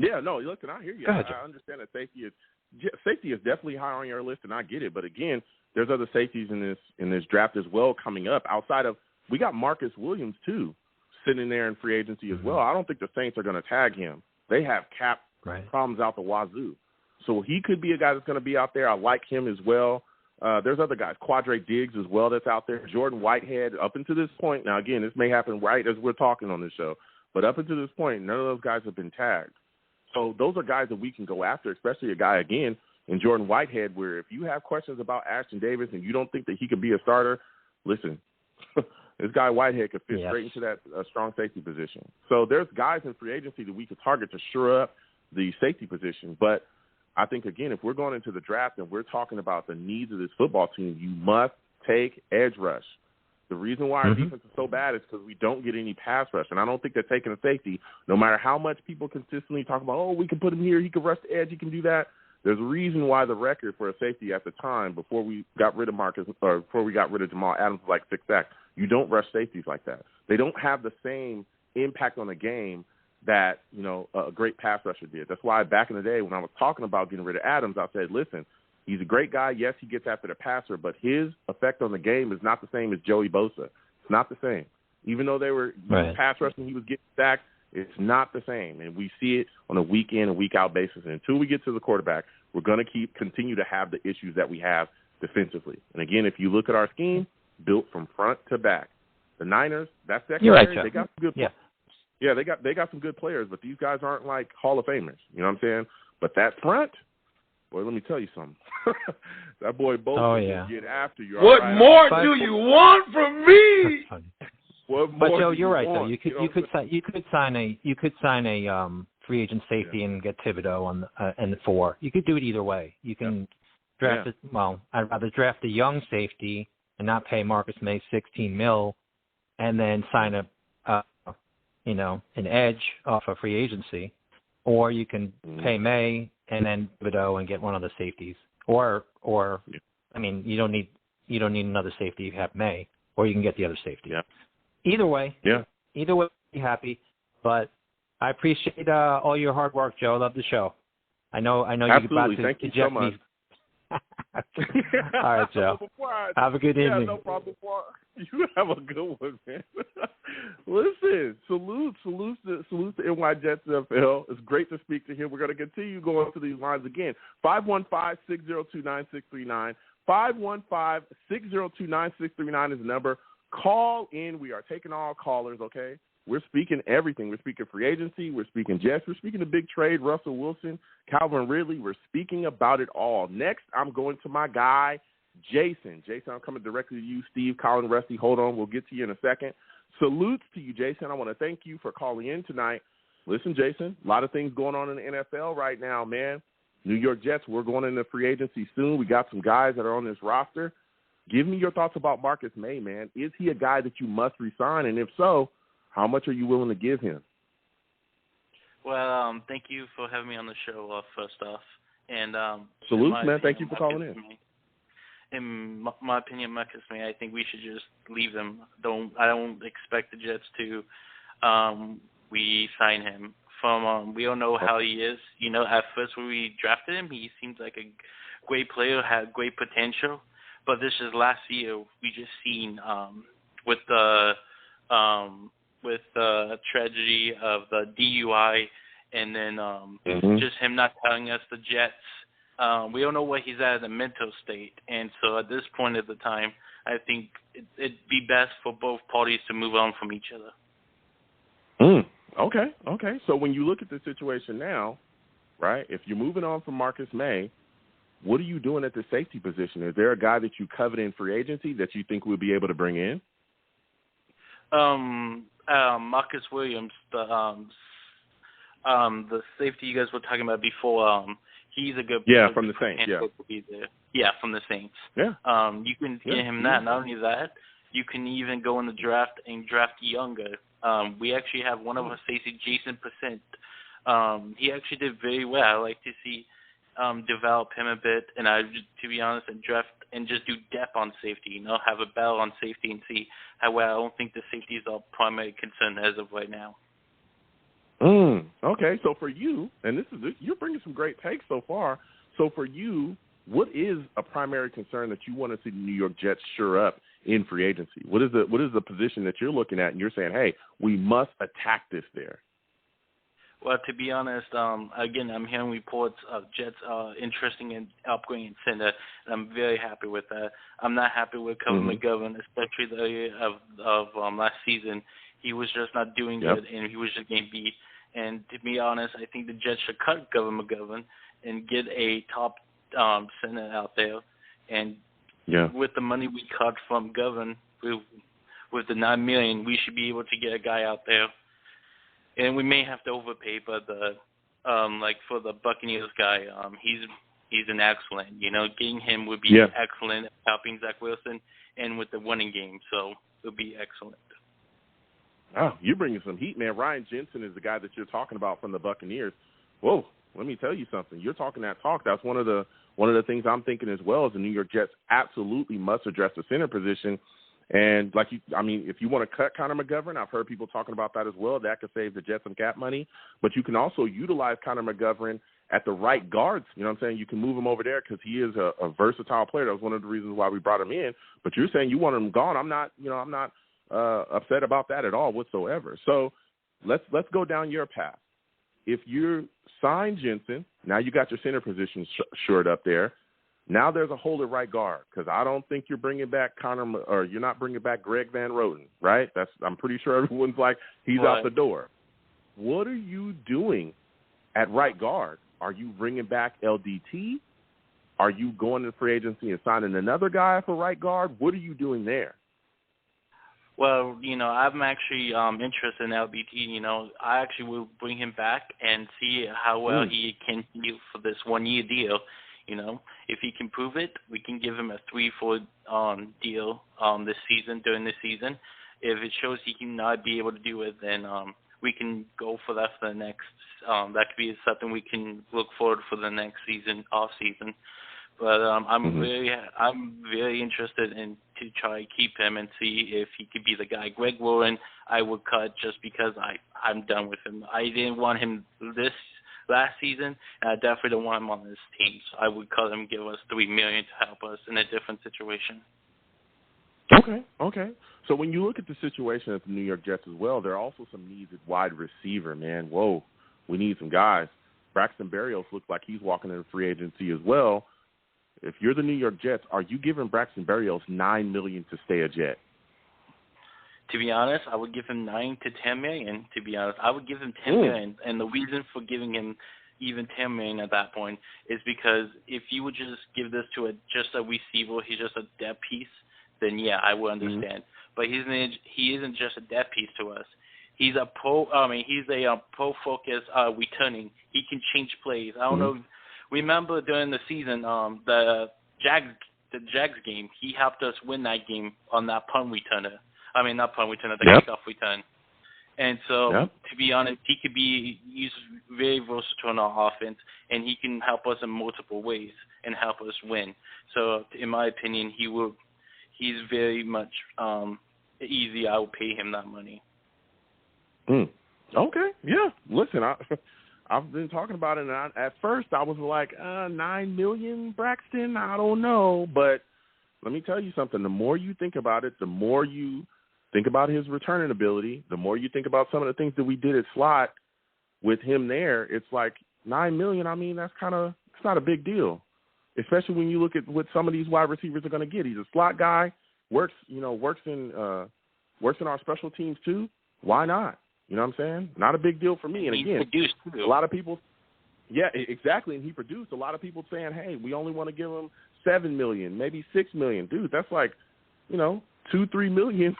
Yeah, no, listen, I hear you. Go ahead, I understand that safety is definitely high on your list, and I get it. But again, there's other safeties in this draft as well coming up. Outside of, we got Marcus Williams too sitting there in free agency as well. I don't think the Saints are going to tag him. They have cap problems out the wazoo, so he could be a guy that's going to be out there. I like him as well. There's other guys, Quadre Diggs as well, that's out there. Jordan Whitehead. Up until this point, now again, this may happen right as we're talking on this show, but up until this point, none of those guys have been tagged. So those are guys that we can go after, especially a guy, again, in Jordan Whitehead, where if you have questions about Ashton Davis and you don't think that he could be a starter, listen, this guy Whitehead could fit straight into that strong safety position. So there's guys in free agency that we could target to shore up the safety position. But I think, again, if we're going into the draft and we're talking about the needs of this football team, you must take edge rush. The reason why our defense is so bad is because we don't get any pass rush. And I don't think they're taking a safety, no matter how much people consistently talk about, oh, we can put him here, he can rush the edge, he can do that. There's a reason why the record for a safety at the time, before we got rid of before we got rid of Jamal Adams, was like 6 sacks. You don't rush safeties like that. They don't have the same impact on the game that, a great pass rusher did. That's why back in the day when I was talking about getting rid of Adams, I said, listen, he's a great guy. Yes, he gets after the passer, but his effect on the game is not the same as Joey Bosa. It's not the same. Even though they were pass rushing, he was getting sacked, it's not the same. And we see it on a week-in and week-out basis. And until we get to the quarterback, we're going to continue to have the issues that we have defensively. And, again, if you look at our scheme, built from front to back. The Niners, that secondary, they got some good players. Yeah, they got some good players, but these guys aren't like Hall of Famers. You know what I'm saying? But that front, boy, let me tell you something. That boy Bosa will get after you. What more do you want from me? But Joe, you're right though. You could sign a free agent safety and get Thibodeau on the 4. You could do it either way. You can draft it. Well, I'd rather draft a young safety and not pay Marcus Maye $16 million, and then sign an edge off of free agency, or you can pay May and then Thibodeau and get one of the safeties, or I mean, you don't need another safety. You have May, or you can get the other safety. Yeah. Either way, be happy. But I appreciate all your hard work, Joe. I love the show. I know you're about to eject me. All right, Joe. Have a good evening. No problem. You have a good one, man. Listen, salute to NY Jets NFL. It's great to speak to him. We're going to continue going to these lines again. 515-602-9639. 515-602-9639 is the number. Call in. We are taking all callers, okay? We're speaking everything. We're speaking free agency. We're speaking Jets. We're speaking the big trade, Russell Wilson, Calvin Ridley. We're speaking about it all. Next, I'm going to my guy, Jason. Jason, I'm coming directly to you. Steve, Colin, Rusty, hold on. We'll get to you in a second. Salutes to you, Jason. I want to thank you for calling in tonight. Listen, Jason, a lot of things going on in the NFL right now, man. New York Jets, we're going into free agency soon. We got some guys that are on this roster. Give me your thoughts about Marcus Maye, man. Is he a guy that you must re-sign? And if so, how much are you willing to give him? Well, thank you for having me on the show, first off. And salute, man. Thank you for calling in. In my opinion, Marcus Maye, I think we should just leave him. I don't expect the Jets to re-sign him. We don't know how he is. You know, at first when we drafted him, he seemed like a great player, had great potential. But this is last year. We just seen with the tragedy of the DUI, and then just him not telling us the Jets. We don't know what he's at in the mental state. And so at this point of the time, I think it'd be best for both parties to move on from each other. Okay. So when you look at the situation now, right, if you're moving on from Marcus Maye, what are you doing at the safety position? Is there a guy that you covet in free agency that you think we'll be able to bring in? Marcus Williams, the safety you guys were talking about before, he's a good player. Yeah, from the Saints, Yeah, from the Saints. Yeah. You can get him that. Not only that, you can even go in the draft and draft younger. We actually have one of our safety, Jason Percent. He actually did very well. I like to see develop him a bit, and to be honest, and draft and just do depth on safety. You know, have a battle on safety and see how well. I don't think the safety is our primary concern as of right now. Okay, so for you, and you're bringing some great takes so far. So for you, what is a primary concern that you want to see the New York Jets shore up in free agency? What is the position that you're looking at and you're saying, hey, we must attack this there? Well, to be honest, again, I'm hearing reports of Jets interesting in upgrading center, and I'm very happy with that. I'm not happy with Kevin McGovern, especially the year of last season. He was just not doing good, and he was just getting beat. And to be honest, I think the Jets should cut Kevin McGovern and get a top center out there. And with the money we cut from Govern, with the $9 million, we should be able to get a guy out there. And we may have to overpay, but like for the Buccaneers guy, he's an excellent. You know, getting him would be excellent, helping Zach Wilson, and with the winning game, so it would be excellent. Oh, you're bringing some heat, man. Ryan Jensen is the guy that you're talking about from the Buccaneers. Whoa, let me tell you something. You're talking that talk. That's one of the things I'm thinking as well is the New York Jets absolutely must address the center position. And if you want to cut Connor McGovern, I've heard people talking about that as well. That could save the Jets some cap money. But you can also utilize Connor McGovern at the right guards. You know what I'm saying? You can move him over there because he is a versatile player. That was one of the reasons why we brought him in. But you're saying you want him gone. I'm not upset about that at all whatsoever. So let's go down your path. If you sign Jensen, now you got your center position shored up there. Now there's a hole at right guard because I don't think you're bringing back you're not bringing back Greg Van Roten, right? I'm pretty sure everyone's like he's out the door. What are you doing at right guard? Are you bringing back LDT? Are you going to free agency and signing another guy for right guard? What are you doing there? Well, I'm actually interested in LBT. I actually will bring him back and see how well he can do for this 1-year deal. If he can prove it, we can give him a 3-4 deal this season, during the season. If it shows he cannot be able to do it, then we can go for that for the next. That could be something we can look forward for the next season, off season. But I'm very interested in to try to keep him and see if he could be the guy. Greg Warren, I would cut just because I'm done with him. I didn't want him this last season, and I definitely don't want him on this team. So I would call him give us $3 million to help us in a different situation. Okay. So when you look at the situation at the New York Jets as well, there are also some needs at wide receiver, man. Whoa, we need some guys. Braxton Berrios looks like he's walking into free agency as well. If you're the New York Jets, are you giving Braxton Berrios $9 million to stay a Jet? To be honest, I would give him $9 to $10 million. To be honest, I would give him $10 million, and the reason for giving him even $10 million at that point is because if you would just give this to just a receiver, he's just a depth piece, then yeah, I would understand. But he isn't just a depth piece to us. He's a pro focus returning. He can change plays. I don't know. Remember during the season, the Jags game, he helped us win that game on that punt returner. I mean, not punt returner, the kickoff return. And so, to be honest, he's very versatile in our offense, and he can help us in multiple ways and help us win. So, in my opinion, he's very much easy. I will pay him that money. Okay, yeah. Listen, I've been talking about it, and at first I was like, $9 million, Braxton? I don't know. But let me tell you something. The more you think about it, the more you think about his returning ability, the more you think about some of the things that we did at slot with him there, it's like $9 million, I mean, it's not a big deal, especially when you look at what some of these wide receivers are going to get. He's a slot guy, works in our special teams too. Why not? You know what I'm saying? Not a big deal for me. And again, a lot of people, exactly. And he produced. A lot of people saying, hey, we only want to give him $7 million, maybe $6 million. Dude, that's like, $2-3 million.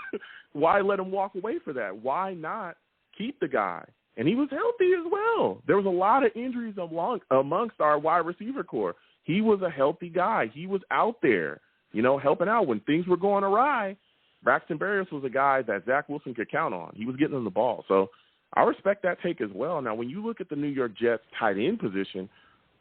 Why let him walk away for that? Why not keep the guy? And he was healthy as well. There was a lot of injuries amongst our wide receiver core. He was a healthy guy. He was out there, helping out when things were going awry. Braxton Barrios was a guy that Zach Wilson could count on. He was getting him the ball. So I respect that take as well. Now, when you look at the New York Jets tight end position,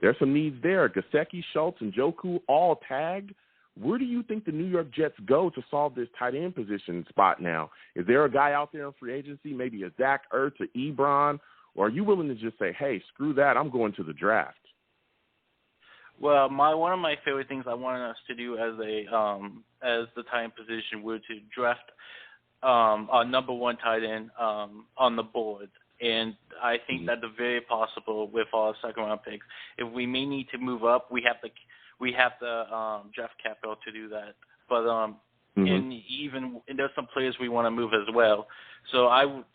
there's some needs there. Gesicki, Schultz, and Njoku all tagged. Where do you think the New York Jets go to solve this tight end position spot now? Is there a guy out there in free agency, maybe a Zach Ertz, a Ebron, or are you willing to just say, hey, screw that, I'm going to the draft? Well, one of my favorite things I wanted us to do as the tight end position were to draft our number one tight end on the board. And I think that's very possible with our second round picks. If we may need to move up, we have the draft capital to do that. But and there's some players we want to move as well. So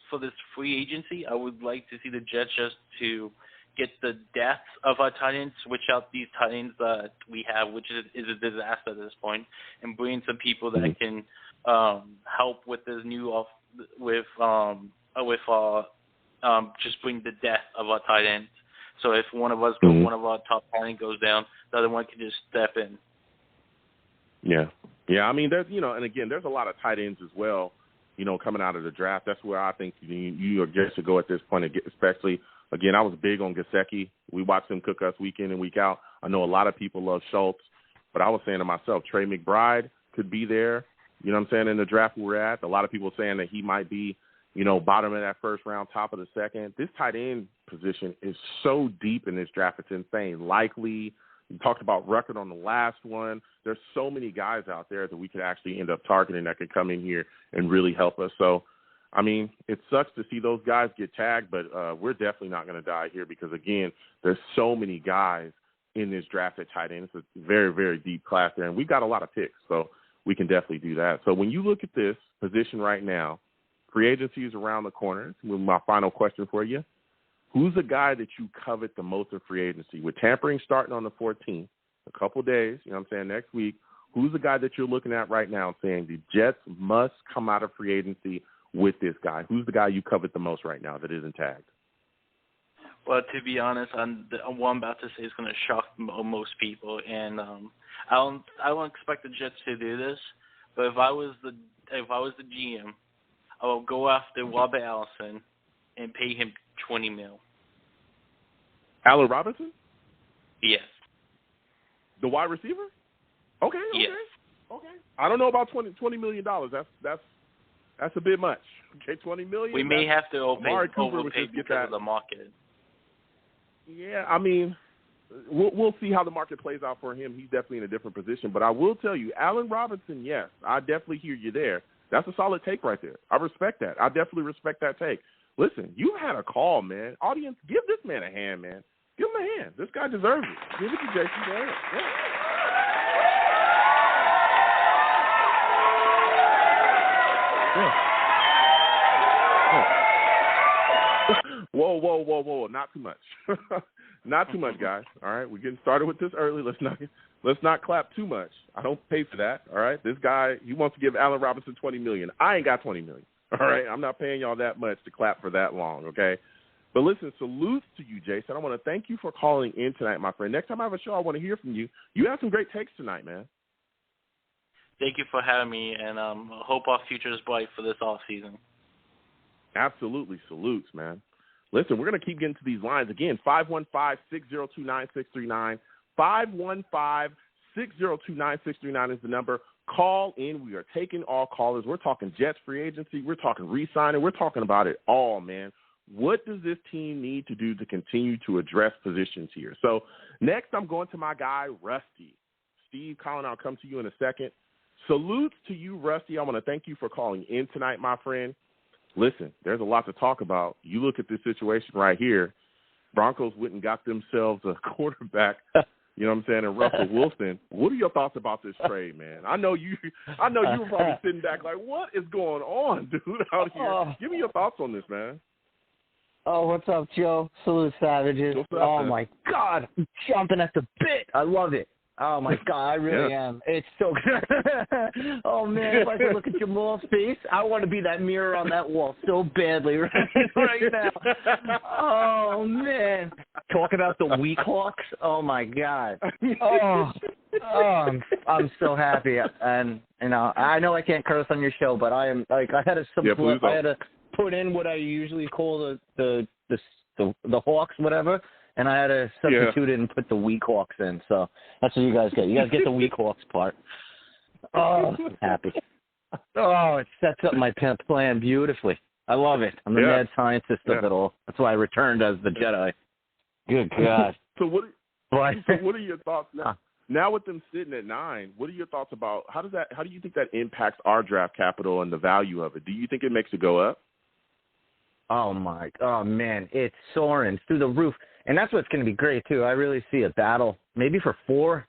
for this free agency, I would like to see the Jets just to get the depth of our tight ends, switch out these tight ends that we have, which is a disaster at this point, and bring some people that can help with this just bring the depth of our tight ends. So if one of us one of our top tight ends goes down, the other one can just step in. Yeah. I mean, there's and again, there's a lot of tight ends as well. Coming out of the draft, that's where I think you Jets should go at this point, especially. Again, I was big on Gesicki. We watched him cook us week in and week out. I know a lot of people love Schultz, but I was saying to myself, Trey McBride could be there, in the draft we're at. A lot of people saying that he might be, bottom of that first round, top of the second. This tight end position is so deep in this draft. It's insane. Likely, we talked about record on the last one. There's so many guys out there that we could actually end up targeting that could come in here and really help us. So, I mean, it sucks to see those guys get tagged, but we're definitely not going to die here because, again, there's so many guys in this draft at tight end. It's a very, very deep class there, and we've got a lot of picks, so we can definitely do that. So when you look at this position right now, free agency is around the corner. With my final question for you, who's the guy that you covet the most in free agency? With tampering starting on the 14th, a couple days, next week, who's the guy that you're looking at right now saying the Jets must come out of free agency with this guy? Who's the guy you covet the most right now that isn't tagged? Well, to be honest, what I'm about to say is going to shock most people, and I don't expect the Jets to do this. But if I was the GM, I will go after Robert Allison and pay him $20 million. Allen Robinson? Yes. The wide receiver? Okay. Yes. Okay. I don't know about $20 million. That's a bit much. Okay, $20 million. We may have to overpay Cooper because of the market. Yeah, I mean, we'll see how the market plays out for him. He's definitely in a different position. But I will tell you, Allen Robinson, yes, I definitely hear you there. That's a solid take right there. I respect that. I definitely respect that take. Listen, you had a call, man. Audience, give this man a hand, man. Give him a hand. This guy deserves it. Give it to Jason. Yeah. Whoa. Not too much. Not too much, guys. All right, we're getting started with this early. Let's not clap too much. I don't pay for that. All right, this guy, he wants to give Allen Robinson $20 million. I ain't got $20 million. All right, I'm not paying y'all that much to clap for that long. Okay, but listen, salutes to you, Jason. I want to thank you for calling in tonight, my friend. Next time I have a show, I want to hear from you. You have some great takes tonight, man. Thank you for having me, and hope our future is bright for this off season. Absolutely, salutes, man. Listen, we're going to keep getting to these lines. Again, 515-602-9639. 515-602-9639 is the number. Call in. We are taking all callers. We're talking Jets free agency. We're talking re-signing. We're talking about it all, man. What does this team need to do to continue to address positions here? So next I'm going to my guy, Rusty. Steve, Colin, I'll come to you in a second. Salutes to you, Rusty. I want to thank you for calling in tonight, my friend. Listen, there's a lot to talk about. You look at this situation right here. Broncos went and got themselves a quarterback, you know what I'm saying, and Russell Wilson. What are your thoughts about this trade, man? I know you were probably sitting back like, what is going on, dude, out here? Give me your thoughts on this, man. Oh, what's up, Joe? Salute, Savages. What's up, man? My God. I'm jumping at the bit. I love it. Oh, my God, I really am. It's so good. Oh, man, if I could look at Jamal's face, I want to be that mirror on that wall so badly right now. Oh, man. Talk about the weak Hawks. Oh, my God. I'm so happy. And, you know I can't curse on your show, but I am, like, I had to put in what I usually call the Hawks, whatever. And I had to substitute it and put the weak Hawks in. So that's what you guys get. You guys get the weak Hawks part. Oh, I'm happy. Oh, it sets up my plan beautifully. I love it. I'm the mad scientist of it all. That's why I returned as the Jedi. Good God. So what are your thoughts now? Now with them sitting at 9, what are your thoughts about how do you think that impacts our draft capital and the value of it? Do you think it makes it go up? Oh, man, it's soaring through the roof. And that's what's going to be great, too. I really see a battle, maybe for 4,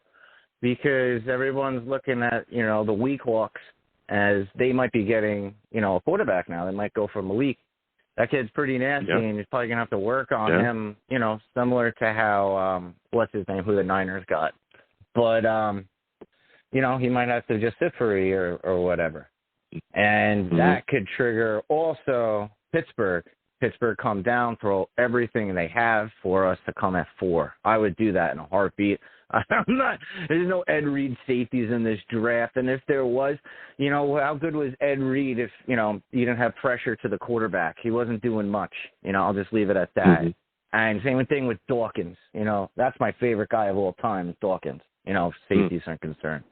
because everyone's looking at, the weak Hawks as they might be getting, a quarterback now. They might go for Malik. That kid's pretty nasty, and you're probably going to have to work on him, similar to how, what's his name, who the Niners got. But, he might have to just sit for a year or whatever. And that could trigger also Pittsburgh come down, throw everything they have for us to come at 4. I would do that in a heartbeat. There's no Ed Reed safeties in this draft. And if there was, how good was Ed Reed if, you didn't have pressure to the quarterback? He wasn't doing much. I'll just leave it at that. And same thing with Dawkins. That's my favorite guy of all time is Dawkins, if safeties are concerned.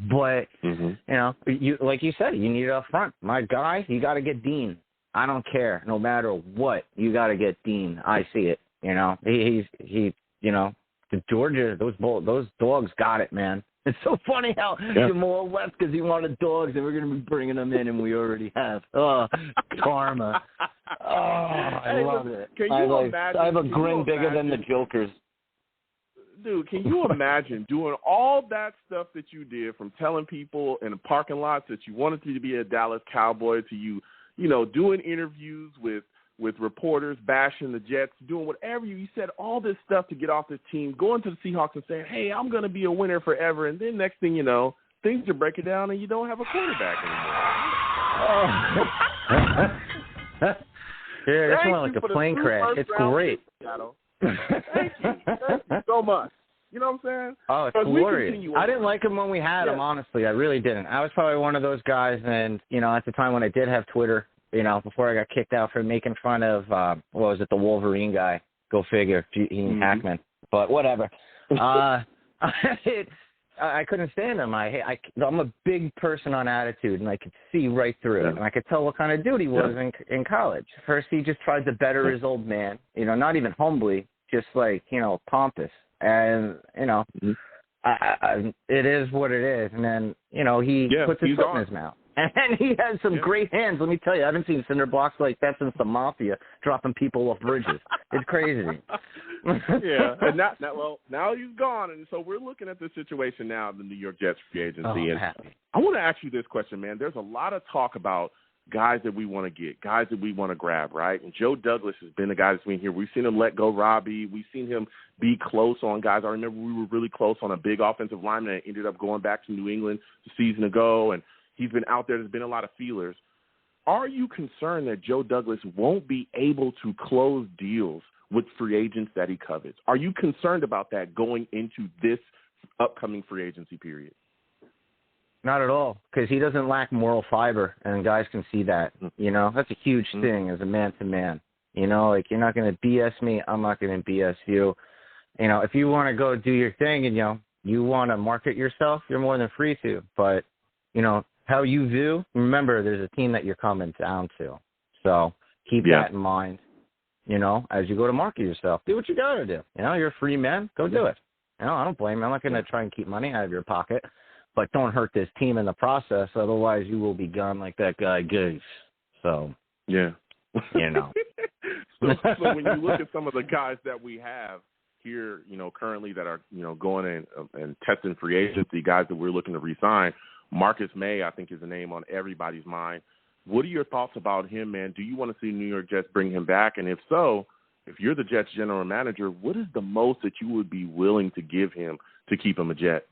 But, you like you said, you need it up front. My guy, you got to get Dean. I don't care. No matter what, you got to get Dean. I see it. He the Georgia, those dogs got it, man. It's so funny how Jamal left because he wanted dogs, and we're going to be bringing them in, and we already have. Oh, karma. Oh, I love it. Can you imagine? I have a grin bigger than the Joker's. Dude, can you imagine doing all that stuff that you did, from telling people in the parking lots that you wanted to be a Dallas Cowboy to you doing interviews with reporters, bashing the Jets, doing whatever you said, all this stuff to get off this team, going to the Seahawks and saying, hey, I'm going to be a winner forever. And then next thing you know, things are breaking down and you don't have a quarterback anymore. That's more like a plane crash. It's great. Thank you so much. You know what I'm saying? Oh, it's glorious. I didn't like him when we had him, honestly. I really didn't. I was probably one of those guys, and, at the time when I did have Twitter, before I got kicked out for making fun of, the Wolverine guy. Go figure, Gene Hackman. But whatever. I couldn't stand him. I'm a big person on attitude, and I could see right through it. And I could tell what kind of dude he was in college. First, he just tried to better his old man, not even humbly, just like, pompous. And, it is what it is. And then, he puts his foot in his mouth. And he has some great hands. Let me tell you, I haven't seen cinder blocks like that since the Mafia dropping people off bridges. It's crazy. And now he's gone. And so we're looking at the situation now in the New York Jets free agency. And I want to ask you this question, man. There's a lot of talk about guys that we want to get, guys that we want to grab, right? And Joe Douglas has been the guy that's been here. We've seen him let go Robbie. We've seen him be close on guys. I remember we were really close on a big offensive lineman that ended up going back to New England a season ago, and he's been out there. There's been a lot of feelers. Are you concerned that Joe Douglas won't be able to close deals with free agents that he covets? Are you concerned about that going into this upcoming free agency period? Not at all, because he doesn't lack moral fiber, and guys can see that. That's a huge thing as a man-to-man. Like, you're not going to BS me, I'm not going to BS you. If you want to go do your thing and, you want to market yourself, you're more than free to. But, how you view, remember, there's a team that you're coming down to. So keep that in mind, as you go to market yourself. Do what you got to do. You're a free man. Go do it. I don't blame you. I'm not going to try and keep money out of your pocket. But don't hurt this team in the process. Otherwise, you will be gone like that guy Goose. So, So when you look at some of the guys that we have here, currently that are, going in and testing free agency, guys that we're looking to re-sign, Marcus Maye, I think, is a name on everybody's mind. What are your thoughts about him, man? Do you want to see New York Jets bring him back? And if so, if you're the Jets general manager, what is the most that you would be willing to give him to keep him a Jet?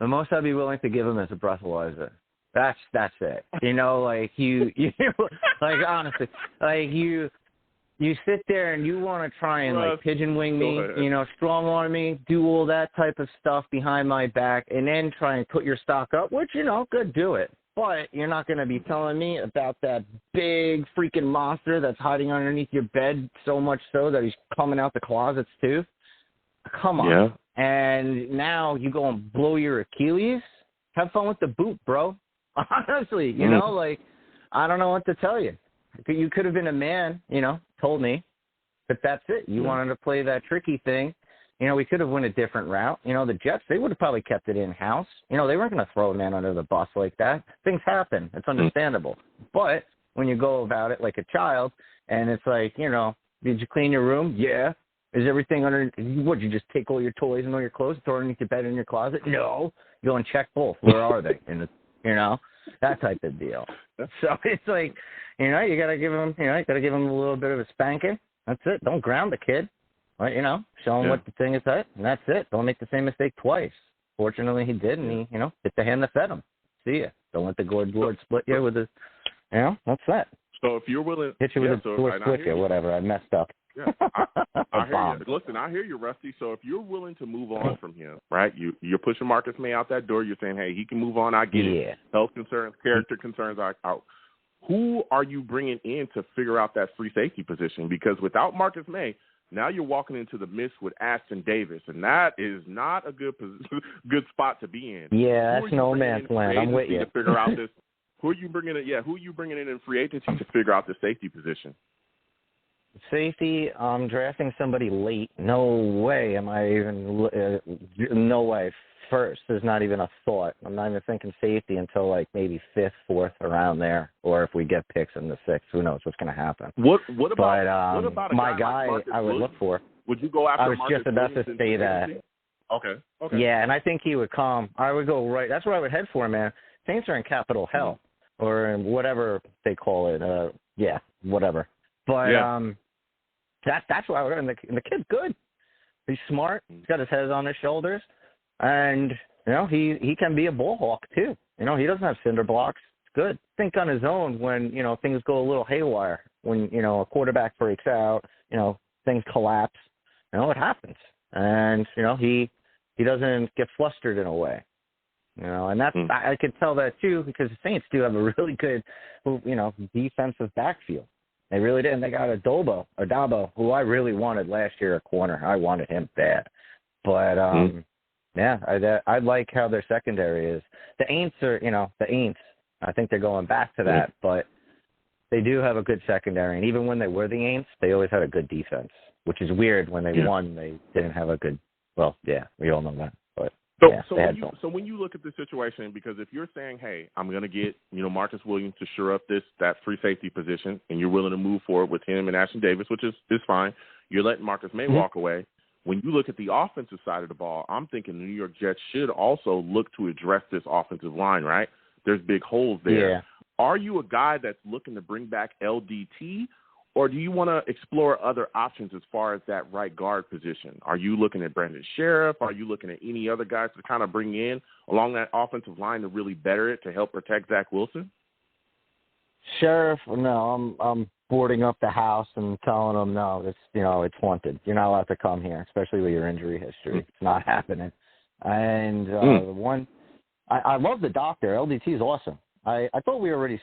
The most I'd be willing to give him is a breathalyzer. That's it. Like you like honestly, like you sit there and you want to try and like pigeon wing me, strong arm me, do all that type of stuff behind my back, and then try and put your stock up, which good, do it. But you're not going to be telling me about that big freaking monster that's hiding underneath your bed, so much so that he's coming out the closets too. Come on. Yeah. And now you go and blow your Achilles? Have fun with the boot, bro. Honestly, like, I don't know what to tell you. You could have been a man, told me. But that's it. You wanted to play that tricky thing. We could have went a different route. The Jets, they would have probably kept it in-house. They weren't going to throw a man under the bus like that. Things happen. It's understandable. But when you go about it like a child, and it's like, did you clean your room? Yeah. Is everything under? Would you just take all your toys and all your clothes, throw underneath your bed in your closet? No. Go and check both. Where are they? And that type of deal. So it's like, you gotta give them, a little bit of a spanking. That's it. Don't ground the kid. But, show him what the thing is at, and that's it. Don't make the same mistake twice. Fortunately, he did, and he, hit the hand that fed him. See ya. Don't let the gourd split you with his, what's that? So if you're willing, hit you with a door split you, whatever. I messed up. Yeah, I hear you. Listen, I hear you, Rusty. So if you're willing to move on from him, right? You're pushing Marcus Maye out that door. You're saying, hey, he can move on. I get it. Health concerns, character concerns are out. Who are you bringing in to figure out that free safety position? Because without Marcus Maye, now you're walking into the mist with Aston Davis, and that is not a good spot to be in. Yeah, that's no man's land. I'm with you. To figure out this, who are you bringing in? Yeah, who are you bringing in free agency to figure out the safety position? Safety, I'm drafting somebody late. No way am I even no way. First, there's not even a thought. I'm not even thinking safety until like maybe 5th, 4th, around there. Or if we get picks in the 6th, who knows what's going to happen. What about my guy like I would look for? Would you go after I was Marcus just about to say that. Okay. Yeah, and I think he would come. I would go right. That's where I would head for, man. Saints are in Capitol Hell, or in whatever they call it. Whatever. But that's why I would go. And the kid's good. He's smart. He's got his head on his shoulders. And, he can be a ball hawk, too. He doesn't have cinder blocks. It's good. Think on his own when, things go a little haywire. When, a quarterback breaks out, things collapse. It happens. And, he doesn't get flustered in a way. And that's I could tell that, too, because the Saints do have a really good, defensive backfield. They really did. And they got Adabo, who I really wanted last year at corner. I wanted him bad. But, I like how their secondary is. The Aints are, the Aints. I think they're going back to that. But They do have a good secondary, and even when they were the Aints, they always had a good defense, which is weird. When they won, they didn't have a good. Well, yeah, we all know that. But so when you look at the situation, because if you're saying, hey, I'm going to get Marcus Williams to shore up that free safety position, and you're willing to move forward with him and Ashton Davis, which is fine. You're letting Marcus Maye walk away. When you look at the offensive side of the ball, I'm thinking the New York Jets should also look to address this offensive line, right? There's big holes there. Yeah. Are you a guy that's looking to bring back LDT, or do you want to explore other options as far as that right guard position? Are you looking at Brandon Sheriff? Are you looking at any other guys to kind of bring in along that offensive line to really better it to help protect Zach Wilson? Sheriff, no, I'm boarding up the house and telling them, no, it's haunted. You're not allowed to come here, especially with your injury history. It's not happening. And the one, I love the doctor. LDT is awesome. I thought we already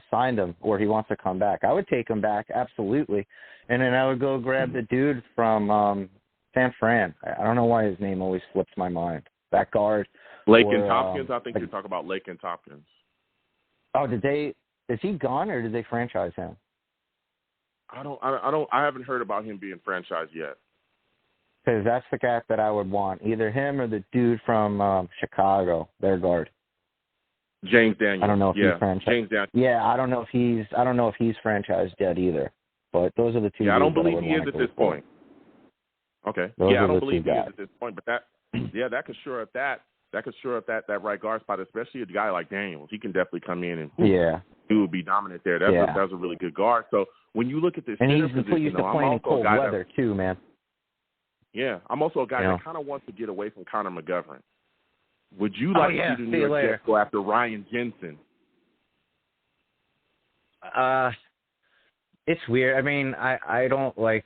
signed him, or he wants to come back. I would take him back, absolutely. And then I would go grab the dude from San Fran. I don't know why his name always slips my mind. That guard. Laken Tompkins? I think you're talking about Laken Tompkins. Oh, is he gone, or did they franchise him? I haven't heard about him being franchised yet. Because that's the guy that I would want. Either him or the dude from Chicago, their guard. James Daniels. I don't know if he's franchised. James Daniels. Yeah, I don't know if he's franchised yet either. But those are the two. Yeah, I don't believe he is at this point. Okay. I don't believe he is at this point. But that could shore up that right guard spot, especially a guy like Daniels. He can definitely come in and he would be dominant there. That's a really good guard. So when you look at this, and he's used to playing in cold weather too, man. Yeah, I'm also a guy that kind of wants to get away from Connor McGovern. Would you like to see the New York Jets go after Ryan Jensen? It's weird. I mean, I don't like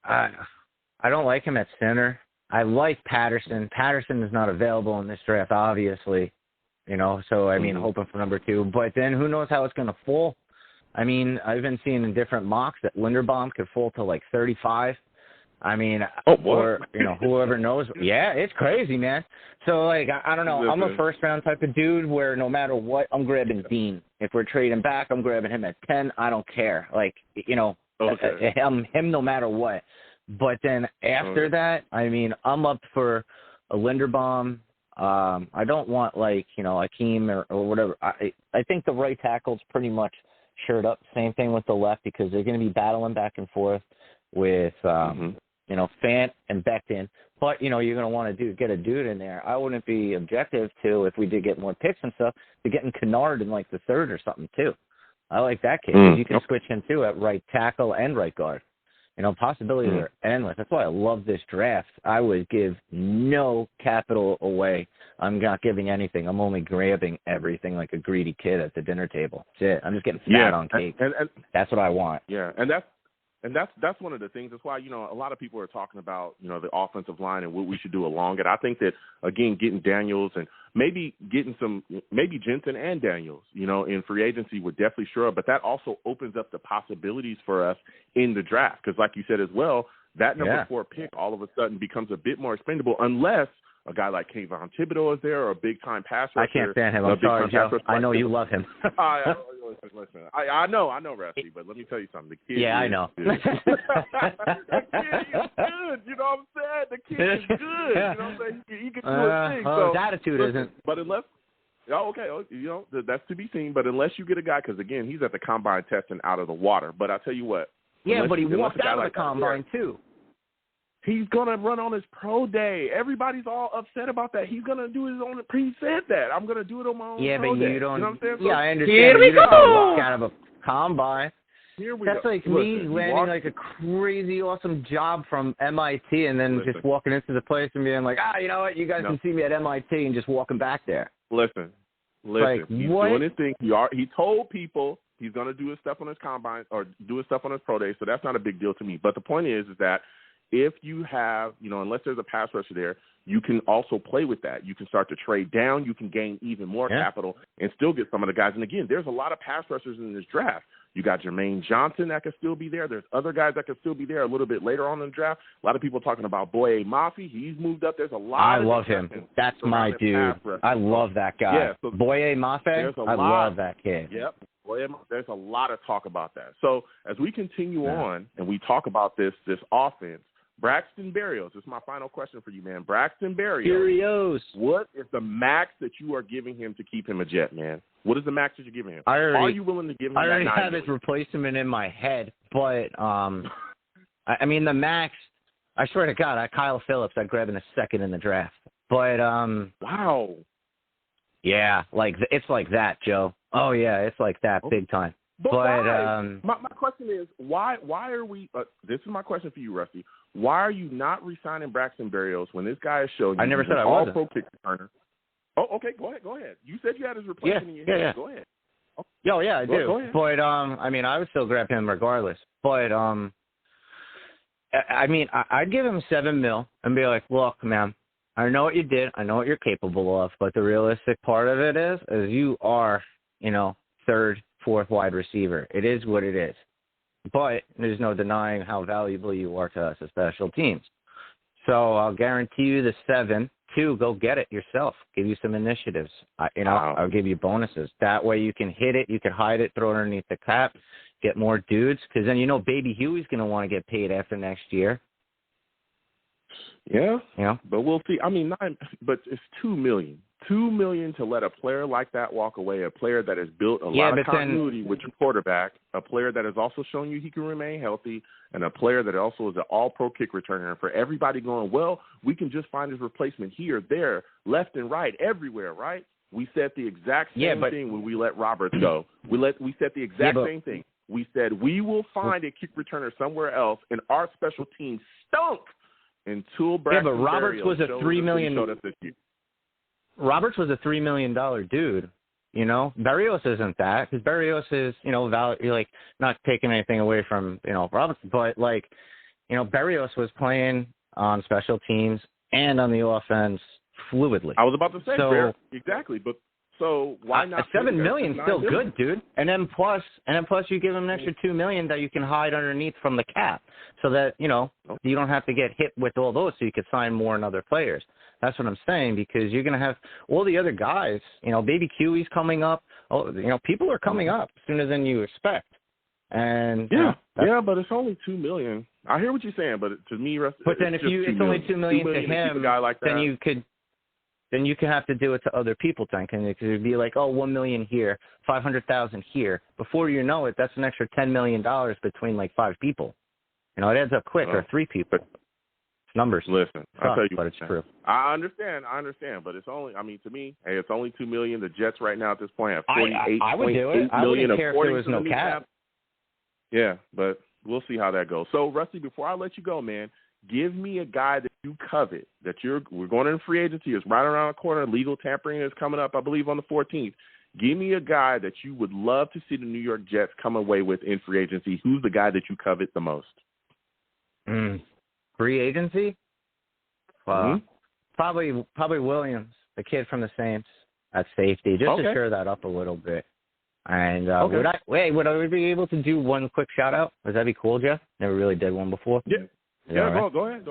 him at center. I like Patterson. Patterson is not available in this draft, obviously. So I mean, hoping for number 2. But then who knows how it's going to fall? I mean, I've been seeing in different mocks that Linderbaum could fall to like 35. I mean, or whoever knows. Yeah, it's crazy, man. So, like, I don't know. I'm a first-round type of dude where no matter what, I'm grabbing Dean. If we're trading back, I'm grabbing him at 10. I don't care. Like, him no matter what. But then after that, I mean, I'm up for a Linderbaum. I don't want, like, Akeem or whatever. I think the right tackle's pretty much shored up. Same thing with the left because they're going to be battling back and forth with Fant and Becton. But, you're going to want to get a dude in there. I wouldn't be objective to, if we did get more picks and stuff, to getting Kennard in, like, the 3rd or something, too. I like that kid because you can switch him, too, at right tackle and right guard. Possibilities are endless. That's why I love this draft. I would give no capital away. I'm not giving anything. I'm only grabbing everything like a greedy kid at the dinner table. That's it. I'm just getting fat on cake. And that's what I want. Yeah, and that's one of the things. That's why, a lot of people are talking about, the offensive line and what we should do along it. I think that, again, getting Daniels and maybe getting maybe Jensen and Daniels, in free agency would definitely shore up. But that also opens up the possibilities for us in the draft. Because like you said as well, that number 4 pick all of a sudden becomes a bit more expendable unless a guy like Kayvon Thibodeau is there or a big-time pass rusher. I can't stand him. I'm sorry, Joe. I know you love him. Listen, I know, Rusty, but let me tell you something. The kid I know. The kid is good. You know what I'm saying? The kid is good. You know what I'm saying? He can do his thing. His attitude isn't. But unless, that's to be seen. But unless you get a guy, because, again, he's at the combine testing out of the water. But I tell you what. Yeah, but he walked out of the combine, too. He's going to run on his pro day. Everybody's all upset about that. He's going to do his own. He said that. I'm going to do it on my own pro day. You don't. You know what I'm saying? Yeah, I understand. Here we go. Walk out of a combine. That's go. like me landing like a crazy awesome job from MIT and then just walking into the place and being like, you know what? You guys can see me at MIT and just walking back there. Listen. Like, he's doing his thing. He told people he's going to do his stuff on his combine or do his stuff on his pro day, so that's not a big deal to me. But the point is that if you have, unless there's a pass rusher there, you can also play with that. You can start to trade down. You can gain even more capital and still get some of the guys. And, again, there's a lot of pass rushers in this draft. You got Jermaine Johnson that could still be there. There's other guys that could still be there a little bit later on in the draft. A lot of people talking about Boye Mafe. He's moved up. There's a lot. I love him. That's my dude. I love that guy. Yeah, so Boye Mafe. I love that kid. Yep. there's a lot of talk about that. So as we continue on and we talk about this offense, Braxton Berrios, this is my final question for you, man. Braxton Berrios, what is the max that you are giving him to keep him a Jet, man? What is the max that you're giving him? Are you willing to give him I already that have his replacement in my head, but, I mean, the max, I swear to God, Kyle Phillips, I'd grab in a second in the draft. But, wow. Yeah, it's like that, Joe. Oh, yeah, it's like that big time. But why? My question is, why are we this is my question for you, Rusty. Why are you not re-signing Braxton Berrios when this guy has shown you I never said I all wasn't. pro kick returner? Oh, okay, go ahead. You said you had his replacement in your head. Yeah. Go ahead. Oh, yeah, I do. Go ahead. But, I mean, I would still grab him regardless. But, I mean, I'd give him $7 million and be like, look, man, I know what you did. I know what you're capable of. But the realistic part of it is you are, third, fourth wide receiver. It is what it is. But there's no denying how valuable you are to us as special teams. So I'll guarantee you the 7. 2, go get it yourself. Give you some initiatives. I'll give you bonuses. That way you can hit it, you can hide it, throw it underneath the cap, get more dudes. Because then Baby Huey's going to want to get paid after next year. Yeah, but we'll see. I mean, but it's $2 million. $2 million to let a player like that walk away, a player that has built a lot of continuity with your quarterback, a player that has also shown you he can remain healthy, and a player that also is an all-pro kick returner. And for everybody going, well, we can just find his replacement here, there, left and right, everywhere, right? We said the exact same thing when we let Roberts go. We said the exact same thing. We said we will find a kick returner somewhere else, and our special team stunk until Braxton but Roberts was a $3 million. Roberts was a $3 million dude. Barrios isn't that, because Barrios is not taking anything away from Roberts, but Barrios was playing on special teams and on the offense fluidly. I was about to say exactly, but so why not? $7 million is still good, dude. And then plus you give him an extra $2 million that you can hide underneath from the cap, so that you don't have to get hit with all those, so you could sign more and other players. That's what I'm saying, because you're going to have all the other guys. Baby Huey's coming up. Oh, people are coming up sooner than you expect. And but it's only $2 million. I hear what you're saying, but to me, but then if it's only $2 million to him, like then you could have to do it to other people, then, because it'd be like, $1 million here, $500,000 here. Before you know it, that's an extra $10 million between 5 people. It adds up quick, or 3 people. Numbers. Listen, I'll tell you, but it's true. I understand, but it's only. I mean, to me, it's only $2 million. The Jets right now at this point have $48.8 million. Care if there was no cap. Yeah, but we'll see how that goes. So, Rusty, before I let you go, man, give me a guy that you covet. We're going in free agency. It's right around the corner. Legal tampering is coming up, I believe, on the 14th. Give me a guy that you would love to see the New York Jets come away with in free agency. Who's the guy that you covet the most? Free agency? Probably Williams, the kid from the Saints at safety, just to shore that up a little bit. And would I be able to do one quick shout out? Would that be cool, Jeff? Never really did one before. Yeah. Right? Go ahead.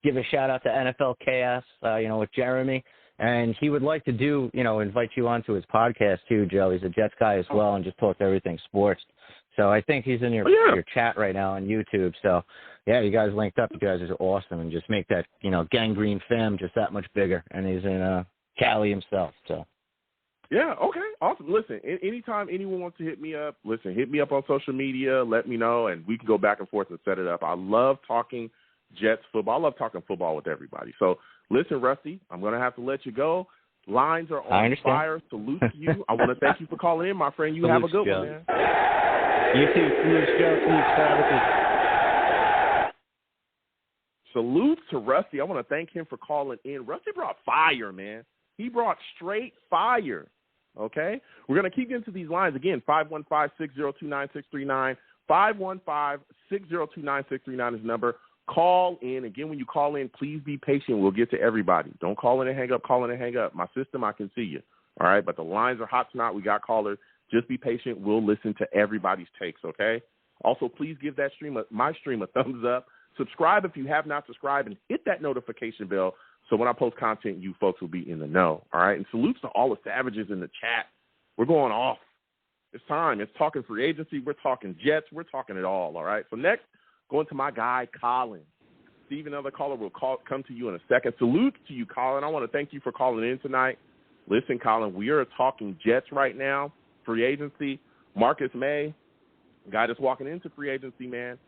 Give a shout out to NFL Chaos, with Jeremy. And he would like to invite you onto his podcast too, Joe. He's a Jets guy as well, and just talk everything sports. So I think he's in your chat right now on YouTube. So, yeah, you guys linked up. You guys are awesome, and just make that, gangrene fam just that much bigger. And he's in Cali himself. So. Yeah, okay, awesome. Listen, anytime anyone wants to hit me up, hit me up on social media, let me know, and we can go back and forth and set it up. I love talking Jets football. I love talking football with everybody. So, listen, Rusty, I'm going to have to let you go. Lines are on fire. Salute to you. I want to thank you for calling in, my friend. You have a good one, man. You too. Salute, Joe. Salute to Rusty. I want to thank him for calling in. Rusty brought fire, man. He brought straight fire. Okay? We're going to keep getting to these lines. Again, 515-602-9639. 515-602-9639 is the number. Call in. Again, when you call in, please be patient. We'll get to everybody. Don't call in and hang up. Call in and hang up. My system, I can see you. All right? But the lines are hot tonight. We got callers. Just be patient. We'll listen to everybody's takes, okay? Also, please give that my stream a thumbs up. Subscribe if you have not subscribed, and hit that notification bell so when I post content, you folks will be in the know, all right? And salutes to all the savages in the chat. We're going off. It's time. It's talking free agency. We're talking Jets. We're talking it all right? So next, going to my guy, Colin. Steve, another caller will come to you in a second. Salute to you, Colin. I want to thank you for calling in tonight. Listen, Colin, we are talking Jets right now, free agency. Marcus Maye, guy that's walking into free agency, man.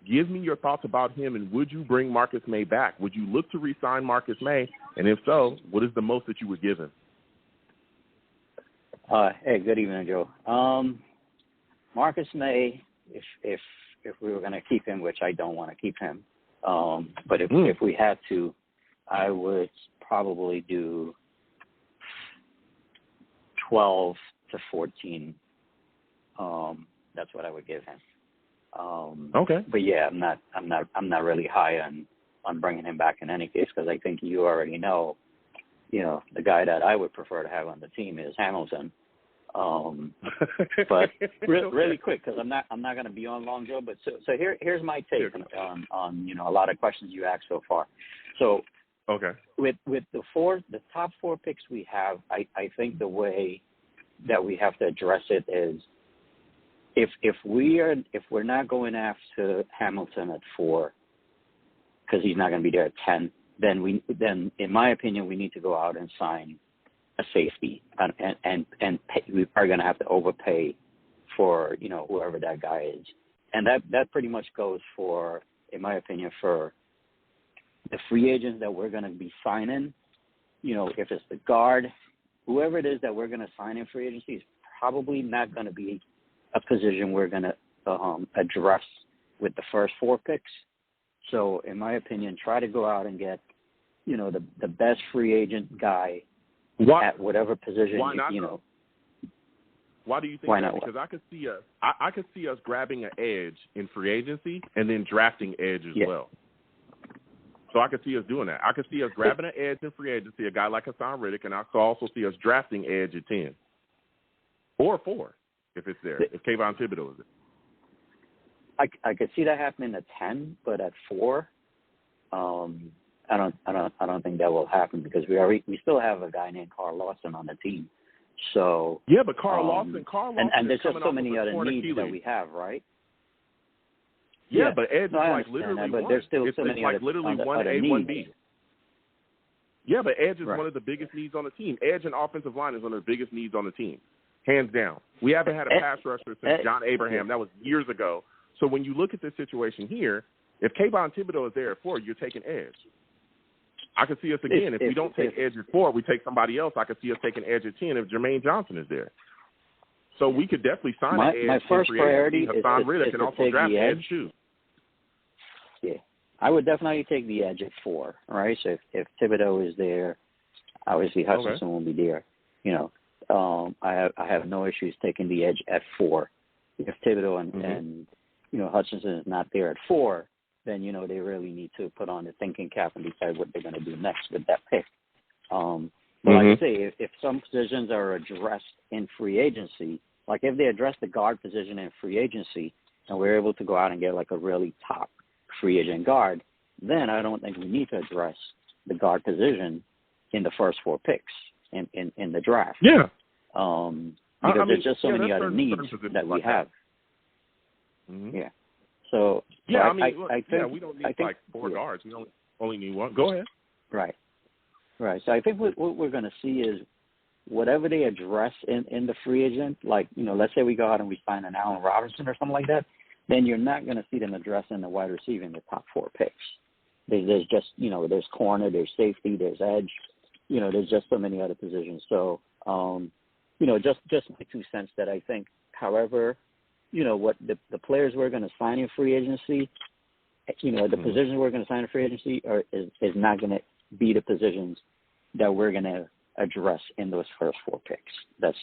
Give me your thoughts about him, and would you bring Marcus Maye back? Would you look to re-sign Marcus Maye? And if so, what is the most that you would give him? Hey, good evening, Joe. Marcus Maye, if we were going to keep him, which I don't want to keep him, but if we had to, I would probably do 12 to 14. That's what I would give him. Okay. But yeah, I'm not really high on bringing him back in any case, because I think you already know, the guy that I would prefer to have on the team is Hamilton. But really quick, because I'm not going to be on long, Joe. But so here's my take on a lot of questions you asked so far. So okay, with the top 4 picks we have, I think the way that we have to address it is if we're not going after Hamilton at 4, because he's not going to be there at 10, then in my opinion we need to go out and sign a safety and pay, we are going to have to overpay for whoever that guy is, and that pretty much goes for, in my opinion, for the free agents that we're going to be signing. If it's the guard, whoever it is that we're going to sign in free agency is probably not going to be a position we're going to address with the first 4 picks. So, in my opinion, try to go out and get, the best free agent guy at whatever position. Why not? Why do you think why that? Not? Because I could see us grabbing an edge in free agency and then drafting edge as well. So I could see us doing that. I could see us grabbing an edge in free agency, a guy like Hassan Reddick, and I could also see us drafting edge at 10 or 4 if it's there. If Kayvon Thibodeau is there. I could see that happening at 10, but at 4, I don't think that will happen, because we still have a guy named Carl Lawson on the team. So yeah, but Carl Lawson, and there's just so many other needs that we have, right? Yeah, but edge is like literally one. But there's still so many like other, literally other 1A, needs. 1B. Yeah, but edge is right. one of the biggest needs on the team. Edge and offensive line is one of the biggest needs on the team, hands down. We haven't had a pass rusher since John Abraham. That was years ago. So when you look at this situation here, if Kayvon Thibodeau is there at 4, you're taking edge. I could see us again. If we don't take edge at 4, we take somebody else. I could see us taking edge at 10 if Jermaine Johnson is there. So we could definitely sign an edge. My first priority is Hassan Reddick and also draft edge too. Yeah, I would definitely take the edge at 4. All right, so if Thibodeau is there, obviously Hutchinson will be there. I have no issues taking the edge at 4. If Thibodeau and Hutchinson is not there at 4, then they really need to put on the thinking cap and decide what they're going to do next with that pick. But like I say, if some positions are addressed in free agency, like if they address the guard position in free agency, and we're able to go out and get like a really top free agent guard, then I don't think we need to address the guard position in the first 4 picks in the draft. Yeah. Because there's just so many other needs that we have. Mm-hmm. Yeah. So yeah, I think we don't need like 4 guards. We only need 1. Go ahead. Right. So I think what we're going to see is whatever they address in the free agent, like, let's say we go out and we sign an Allen Robinson or something like that, then you're not going to see them addressing the wide receiver in the top 4 picks. There's just, there's corner, there's safety, there's edge, there's just so many other positions. So, just my 2 cents that I think, however, what the players we're going to sign in free agency, the positions we're going to sign in free agency is not going to be the positions that we're going to address in those first 4 picks. That's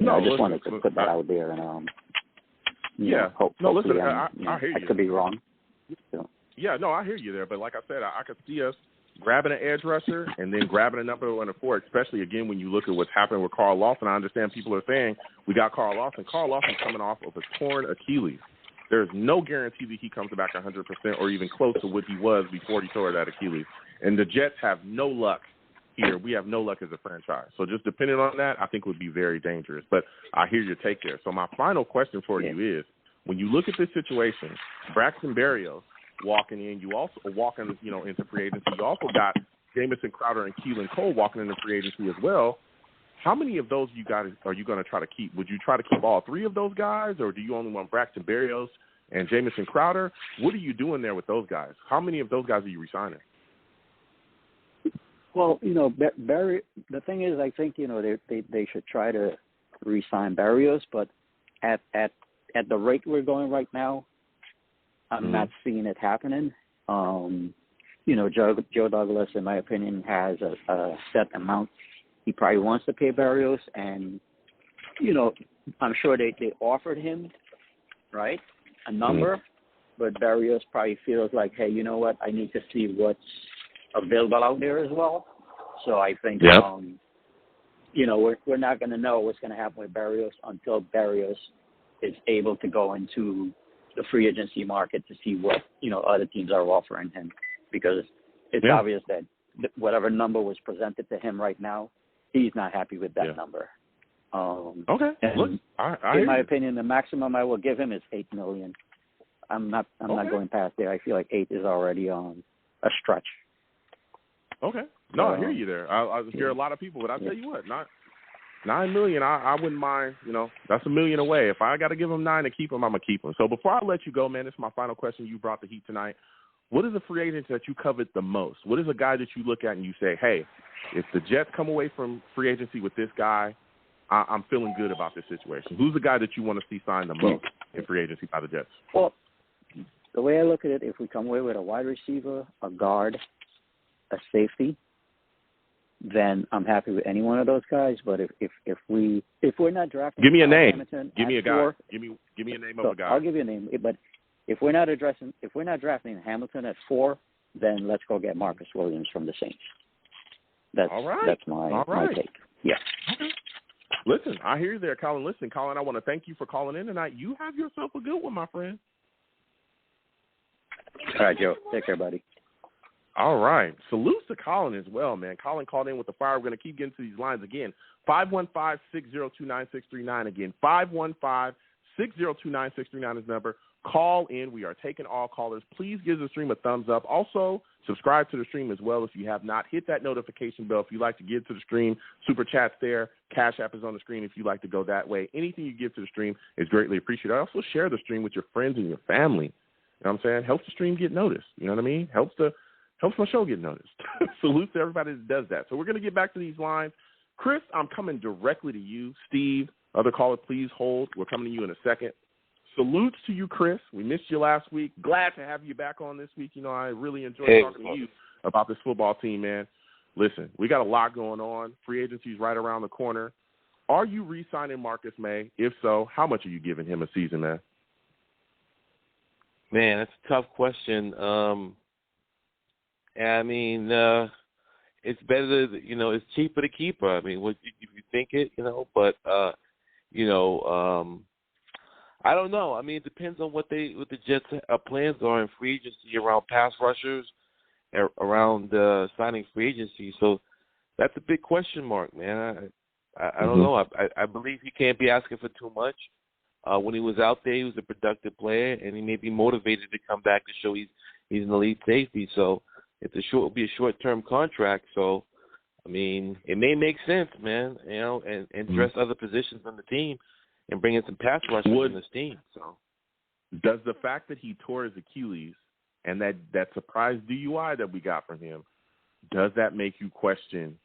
I just wanted to put that out there, and hopefully I hear you. I could be wrong. So. Yeah, no, I hear you there. But like I said, I could see us grabbing an edge rusher and then grabbing a number 1 or 4, especially, again, when you look at what's happening with Carl Lawson. I understand people are saying we got Carl Lawson. Carl Lawson's coming off of a torn Achilles. There's no guarantee that he comes back 100% or even close to what he was before he tore that Achilles. And the Jets have no luck here, we have no luck as a franchise. So just depending on that, I think would be very dangerous. But I hear your take there. So my final question for you is, when you look at this situation, Braxton Berrios walking in, you also walking, into free agency. You also got Jamison Crowder and Keelan Cole walking into free agency as well. How many of those are you going to try to keep? Would you try to keep all three of those guys, or do you only want Braxton Berrios and Jamison Crowder? What are you doing there with those guys? How many of those guys are you re-signing? Well, Barry. The thing is, I think they should try to re-sign Barrios, but at the rate we're going right now, I'm not seeing it happening. Joe Douglas, in my opinion, has a set amount he probably wants to pay Barrios, and I'm sure they offered him, right, a number, but Barrios probably feels like, hey, you know what, I need to see what's available out there as well. So I think, we're not going to know what's going to happen with Barrios until Barrios is able to go into the free agency market to see what, other teams are offering him, because it's obvious that whatever number was presented to him right now, he's not happy with that number. Okay. Look, in my opinion, the maximum I will give him is $8 million. I'm not going past there. I feel like 8 is already a stretch. Okay. No, I hear you there. I hear a lot of people, but I'll tell you what, $9 million, I wouldn't mind. That's $1 million away. If I got to give him 9 to keep him, I'm gonna keep him. So before I let you go, man, this is my final question. You brought the heat tonight. What is a free agent that you covet the most? What is a guy that you look at and you say, hey, if the Jets come away from free agency with this guy, I'm feeling good about this situation? Who's the guy that you want to see sign the most in free agency by the Jets? Well, the way I look at it, if we come away with a wide receiver, a guard, a safety, then I'm happy with any one of those guys. But if we're not drafting, give me a name. Hamilton Give me a guy. Give me a name of a guy. I'll give you a name. But if we're not drafting Hamilton at 4, then let's go get Marcus Williams from the Saints. That's all right. That's my take. Yeah. Okay. Listen, I hear you there, Colin. Listen, Colin, I want to thank you for calling in tonight. You have yourself a good one, my friend. All right, Joe. Take care, buddy. All right. Salute to Colin as well, man. Colin called in with the fire. We're going to keep getting to these lines again. 515-602-9639. Again, 515-602-9639 is number. Call in. We are taking all callers. Please give the stream a thumbs up. Also, subscribe to the stream as well if you have not. Hit that notification bell if you'd like to give to the stream. Super Chat's there. Cash App is on the screen if you'd like to go that way. Anything you give to the stream is greatly appreciated. Also, share the stream with your friends and your family. You know what I'm saying? Helps the stream get noticed. You know what I mean? Helps my show get noticed. Salute to everybody that does that. So we're going to get back to these lines. Chris, I'm coming directly to you. Steve, other caller, please hold. We're coming to you in a second. Salutes to you, Chris. We missed you last week. Glad to have you back on this week. I really enjoyed talking to you about this football team, man. Listen, we got a lot going on. Free agency's right around the corner. Are you re-signing Marcus Maye? If so, how much are you giving him a season, man? Man, that's a tough question. It's better to, it's cheaper to keep her. I mean, if you think it, but I don't know. I mean, it depends on what the Jets' plans are in free agency around pass rushers, around signing free agency. So that's a big question mark, man. I don't know. I believe he can't be asking for too much. When he was out there, he was a productive player, and he may be motivated to come back to show he's an elite safety. So it'll be a short-term contract. So, I mean, it may make sense, man, and address other positions on the team and bring in some pass rushers in this team. So, does the fact that he tore his Achilles and that surprise DUI that we got from him, does that make you question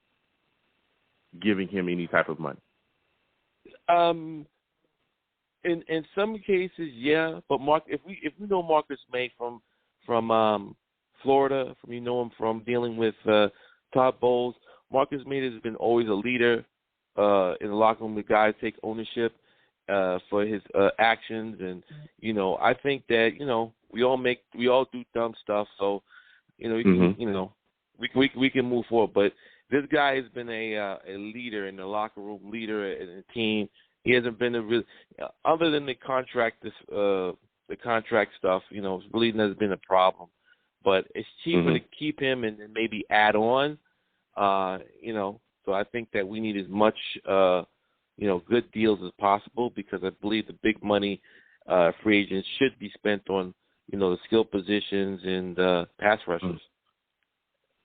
giving him any type of money? In some cases, yeah. But if we know Marcus Maye from Florida, him from dealing with Todd Bowles, Marcus Maye has been always a leader in the locker room. The guy takes ownership for his actions, and I think that we all do dumb stuff, so we can move forward. But this guy has been a leader in the locker room, leader in the team. He hasn't been other than the contract stuff. Really has been a problem. But it's cheaper to keep him and then maybe add on. So I think that we need as much, good deals as possible because I believe the big money free agents should be spent on, the skill positions and pass rushers.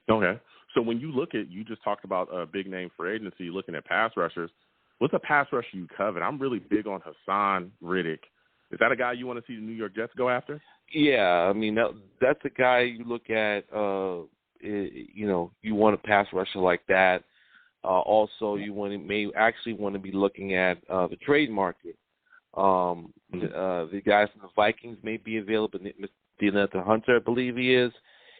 Okay. So when you look at, you just talked about a big name for agency, looking at pass rushers, what's a pass rusher you covet? I'm really big on Hassan Riddick. Is that a guy you want to see the New York Jets go after? Yeah, I mean, that's a guy you look at, you want a pass rusher like that. Also, you may actually want to be looking at the trade market. The guy from the Vikings may be available. Mr. Hunter, I believe he is.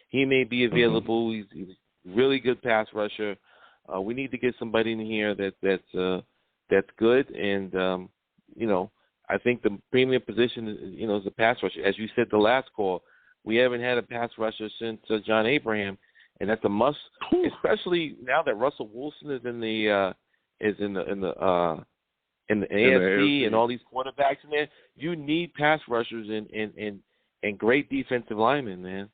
He may be available. He's a really good pass rusher. We need to get somebody in here that's good. And, I think the premium position is a pass rusher. As you said the last call, we haven't had a pass rusher since John Abraham, and that's a must, especially now that Russell Wilson is in the AFC and all these quarterbacks in there. You need pass rushers and great defensive linemen, man.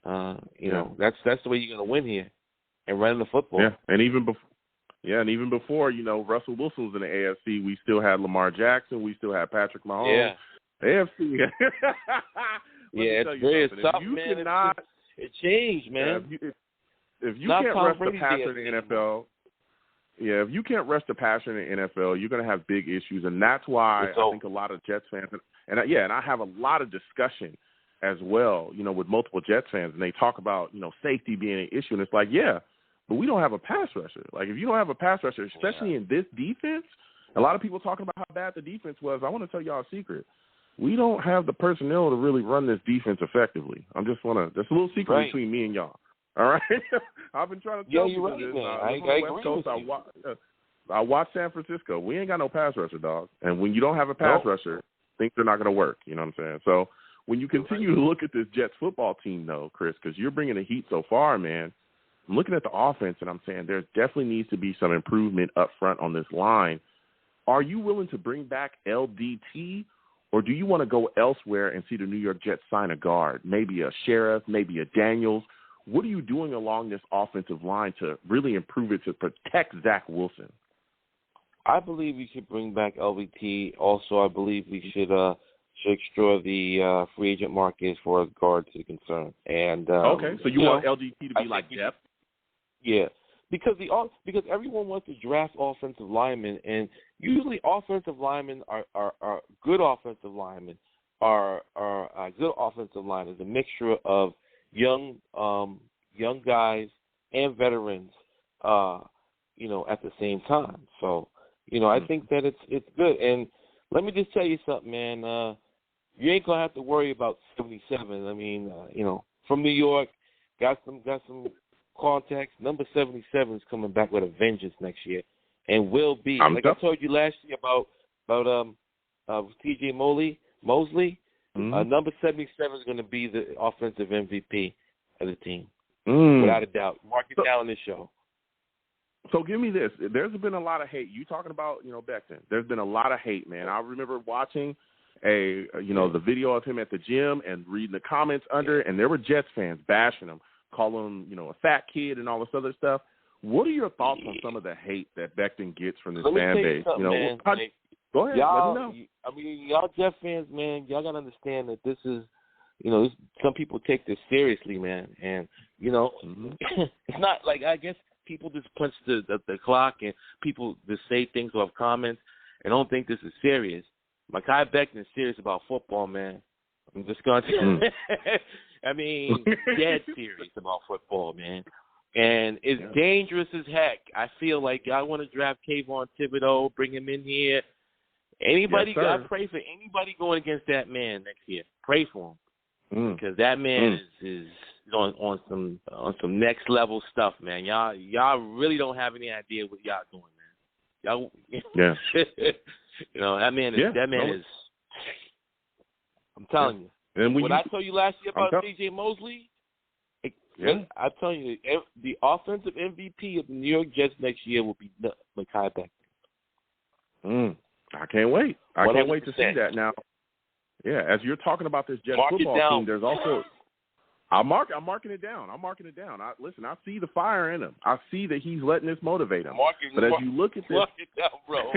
That's the way you're going to win here and running the football. Yeah, and even before, Russell Wilson was in the AFC, we still had Lamar Jackson, we still had Patrick Mahomes. Yeah. AFC. It's very tough, man. It changed, man. If you can't rush the passer in the NFL, if you can't rush the passer in the NFL, you're going to have big issues, and that's why I think a lot of Jets fans, and I have a lot of discussion as well, with multiple Jets fans, and they talk about, safety being an issue, and it's like, but we don't have a pass rusher. Like, if you don't have a pass rusher, especially in this defense, a lot of people talking about how bad the defense was. I want to tell y'all a secret. We don't have the personnel to really run this defense effectively. That's a little secret between me and y'all. All right? I've been trying to tell you this. I agree with you. I watch San Francisco. We ain't got no pass rusher, dog. And when you don't have a pass rusher, things are not going to work. You know what I'm saying? So when you continue to look at this Jets football team, though, Chris, because you're bringing the heat so far, man, I'm looking at the offense, and I'm saying there definitely needs to be some improvement up front on this line. Are you willing to bring back LDT, or do you want to go elsewhere and see the New York Jets sign a guard, maybe a Sheriff, maybe a Daniels? What are you doing along this offensive line to really improve it to protect Zach Wilson? I believe we should bring back LVT. Also, I believe we should explore the free agent market as far as guards are concerned. And okay, so you want LDT to be like depth? Yeah, because everyone wants to draft offensive linemen, and usually offensive linemen are good offensive linemen are good offensive linemen. It's a mixture of young guys and veterans, at the same time. So, I think that it's good. And let me just tell you something, man. You ain't gonna have to worry about 77. I mean, from New York, got some contacts. Number 77 is coming back with a vengeance next year, and will be. I told you last year about T.J. Mosley. Number 77 is going to be the offensive MVP of the team, without a doubt. Mark it down on this show. So give me this. There's been a lot of hate. You talking about, Becton. There's been a lot of hate, man. I remember watching the video of him at the gym and reading the comments under, and there were Jets fans bashing him, calling him, a fat kid and all this other stuff. What are your thoughts on some of the hate that Becton gets from this fan base? Go ahead, y'all, let me know. I mean, y'all Jet fans, man, y'all got to understand that this is, some people take this seriously, man. And, it's not like, I guess people just punch the clock and people just say things or have comments and don't think this is serious. Mekhi Becton is serious about football, man. I'm just going to I mean, dead serious about football, man. And it's dangerous as heck. I feel like I want to draft Kayvon Thibodeau, bring him in here. Anybody, I pray for anybody going against that man next year. Pray for him because that man is on some next level stuff, man. Y'all really don't have any idea what y'all doing, man. Y'all, that man is. I'm telling you. And what I told you last year about C.J. Mosley, I'm telling you, the offensive MVP of the New York Jets next year will be Mekhi Becton. I can't wait. I can't wait to see that. Now, as you're talking about this Jets football team, there's also I'm marking it down. Listen, I see the fire in him. I see that he's letting this motivate him. But as you look at this, mark it down, bro.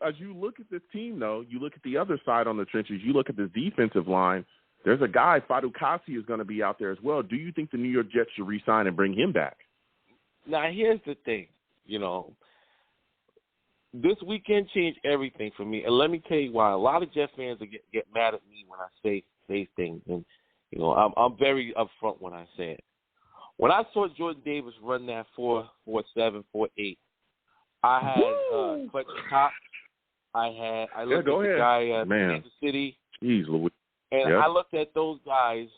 as you look at this team, though, you look at the other side on the trenches. You look at this defensive line. There's a guy, Fadu Kasi, is going to be out there as well. Do you think the New York Jets should re-sign and bring him back? Now, here's the thing. This weekend changed everything for me, and let me tell you why. A lot of Jets fans get mad at me when I say things, and I'm very upfront when I say it. When I saw Jordan Davis run that 4.47, 4.8, I had Fletcher Cox. I looked at the guy at Kansas City. Jeez, Louis. And I looked at those guys,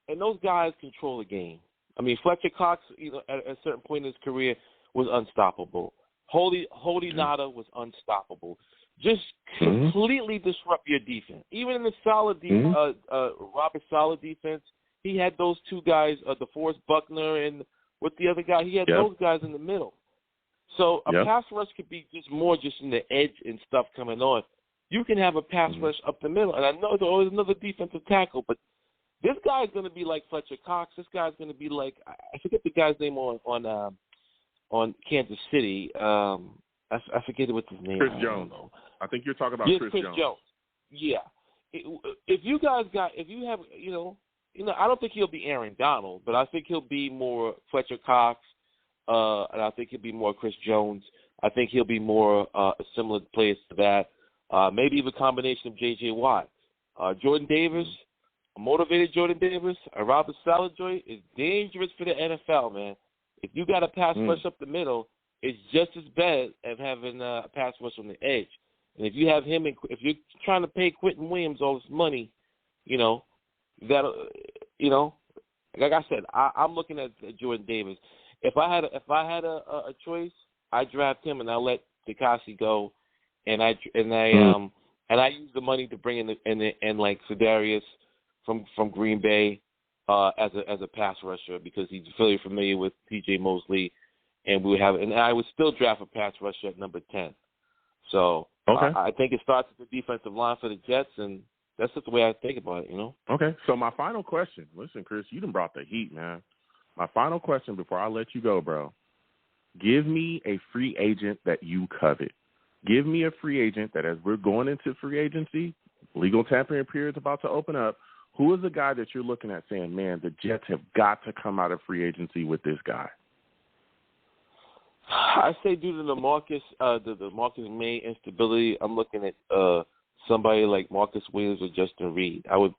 and those guys control the game. I mean, Fletcher Cox, at a certain point in his career, was unstoppable. Holy Nada was unstoppable. Just completely disrupt your defense. Even in the solid Robert Saleh defense, he had those two guys, DeForest Buckner and with the other guy, he had those guys in the middle. So a pass rush could be just in the edge and stuff coming on. You can have a pass rush up the middle, and I know there's always another defensive tackle, but this guy's going to be like Fletcher Cox. This guy's going to be like, I forget the guy's name on Kansas City. I forget what's his name. Chris Jones. I think you're talking about Chris Jones. Yeah. If you have, I don't think he'll be Aaron Donald, but I think he'll be more Fletcher Cox, and I think he'll be more Chris Jones. I think he'll be more similar players to that. Maybe even a combination of J.J. Watt. Jordan Davis, a motivated Jordan Davis, a Robert Saleh joint is dangerous for the NFL, man. If you got a pass rush up the middle, it's just as bad as having a pass rush on the edge. And if you have him, if you're trying to pay Quentin Williams all this money, like I said, I'm looking at Jordan Davis. If I had a choice, I'd draft him and I let Takashi go, and I use the money to bring in like Darius from Green Bay as a pass rusher because he's very familiar with T.J. Mosley, and I would still draft a pass rusher at number 10. So I think it starts with the defensive line for the Jets, and that's just the way I think about it, Okay, so my final question. Listen, Chris, you done brought the heat, man. My final question before I let you go, bro. Give me a free agent that you covet. Give me a free agent that as we're going into free agency, legal tampering period is about to open up, who is the guy that you're looking at saying, man, the Jets have got to come out of free agency with this guy? I say due to the Marcus Maye instability, I'm looking at somebody like Marcus Williams or Justin Reed. I would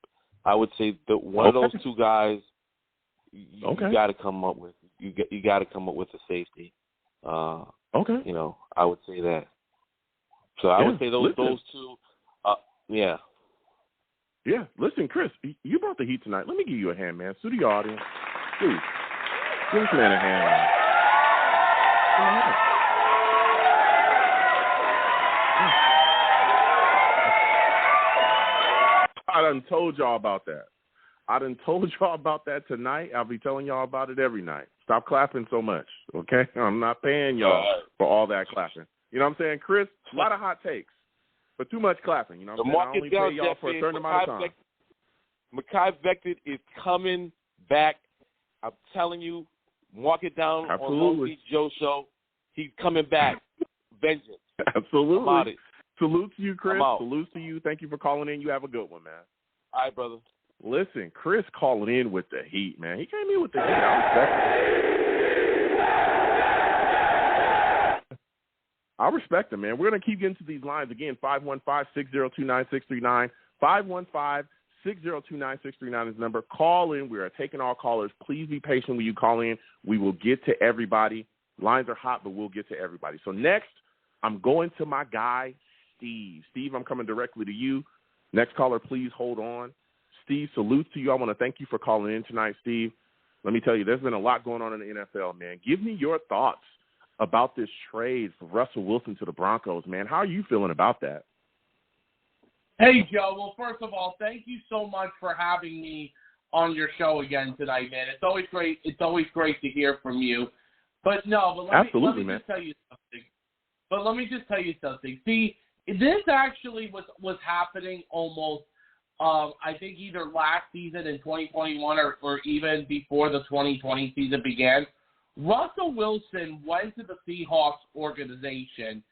say that one of those two guys you got to come up with. You got to come up with a safety. I would say that. So I would say those two. Yeah. Yeah. Listen, Chris, you brought the heat tonight. Let me give you a hand, man. To the audience, please give this man a hand. Man. I done told y'all about that. Tonight. I'll be telling y'all about it every night. Stop clapping so much, okay? I'm not paying y'all for all that clapping. You know what I'm saying, Chris? A lot of hot takes, but too much clapping. You know what I'm saying? I only pay y'all for a certain amount of time. Mekhi Becton is coming back. I'm telling you, mark it down on Long Beach Joe Show. He's coming back. Vengeance. Absolutely. Salute to you, Chris. Salute to you. Thank you for calling in. You have a good one, man. All right, brother. Listen, Chris calling in with the heat, man. He came in with the heat. I respect him, man. We're going to keep getting to these lines. Again, 515-602-9639. 515-602-9639 is the number. Call in. We are taking all callers. Please be patient when you call in. We will get to everybody. Lines are hot, but we'll get to everybody. So next, I'm going to my guy, Steve. Steve, I'm coming directly to you. Next caller, please hold on. Steve, salute to you. I want to thank you for calling in tonight, Steve. Let me tell you, there's been a lot going on in the NFL, man. Give me your thoughts about this trade for Russell Wilson to the Broncos, man. How are you feeling about that? Hey, Joe. Well, first of all, thank you so much for having me on your show again tonight, man. It's always great. It's always great to hear from you. But let me just tell you something. See, this actually was happening almost I think either last season in 2021 or even before the 2020 season began, Russell Wilson went to the Seahawks organization.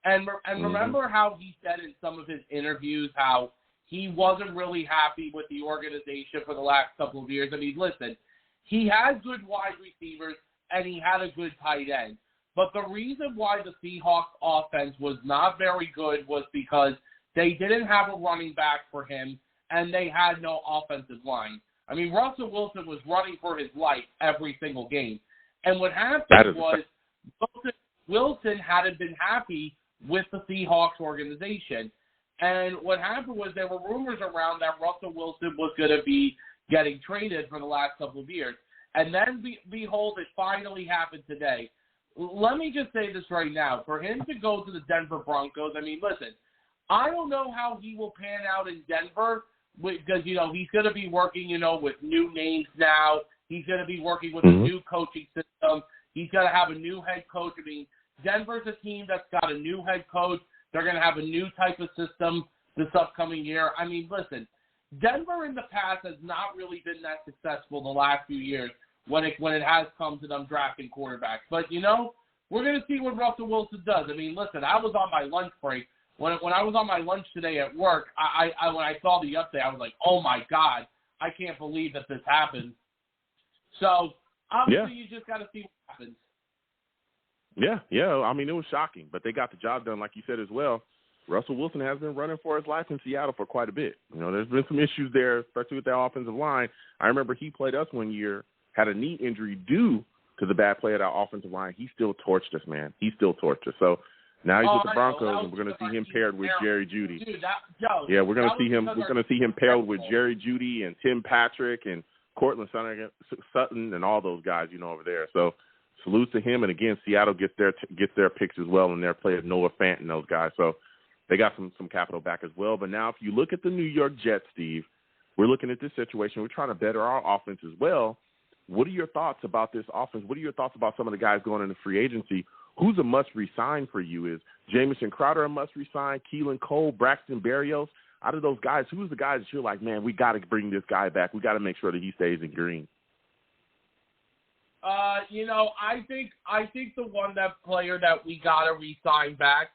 And remember how he said in some of his interviews how he wasn't really happy with the organization for the last couple of years. I mean, listen, he had good wide receivers and he had a good tight end. But the reason why the Seahawks offense was not very good was because they didn't have a running back for him and they had no offensive line. I mean, Russell Wilson was running for his life every single game. And what happened was Wilson hadn't been happy with the Seahawks organization. And what happened was there were rumors around that Russell Wilson was going to be getting traded for the last couple of years. And then, behold, it finally happened today. Let me just say this right now. For him to go to the Denver Broncos, I mean, listen, I don't know how he will pan out in Denver because, you know, he's going to be working, you know, with new names now. He's going to be working with a new coaching system. He's going to have a new head coach. I mean, Denver's a team that's got a new head coach. They're going to have a new type of system this upcoming year. I mean, listen, Denver in the past has not really been that successful the last few years when it has come to them drafting quarterbacks. But, you know, we're going to see what Russell Wilson does. I mean, listen, I was on my lunch break. When I was on my lunch today at work, I when I saw the update, I was like, oh, my God, I can't believe that this happened. So, obviously, you just got to see what happens. Yeah. I mean, it was shocking, but they got the job done, like you said as well. Russell Wilson has been running for his life in Seattle for quite a bit. You know, there's been some issues there, especially with their offensive line. I remember he played us one year, had a knee injury due to the bad play of our offensive line. He still torched us, man. He still torched us. So now he's with the Broncos, and we're going to see him paired with Jerry Jeudy. We're going to see him. We're going to see him paired with Jerry Jeudy and Tim Patrick and Cortland Sutton and all those guys, you know, over there. So salute to him. And again, Seattle gets their picks as well, and their player Noah Fant and those guys. So they got some capital back as well. But now, if you look at the New York Jets, Steve, we're looking at this situation. We're trying to better our offense as well. What are your thoughts about this offense? What are your thoughts about some of the guys going into free agency? Who's a must-resign for you? Is Jamison Crowder a must-resign? Keelan Cole, Braxton Berrios? Out of those guys, who's the guys that you're like, man, we got to bring this guy back. We got to make sure that he stays in green. You know, I think the player that we got to re-sign back,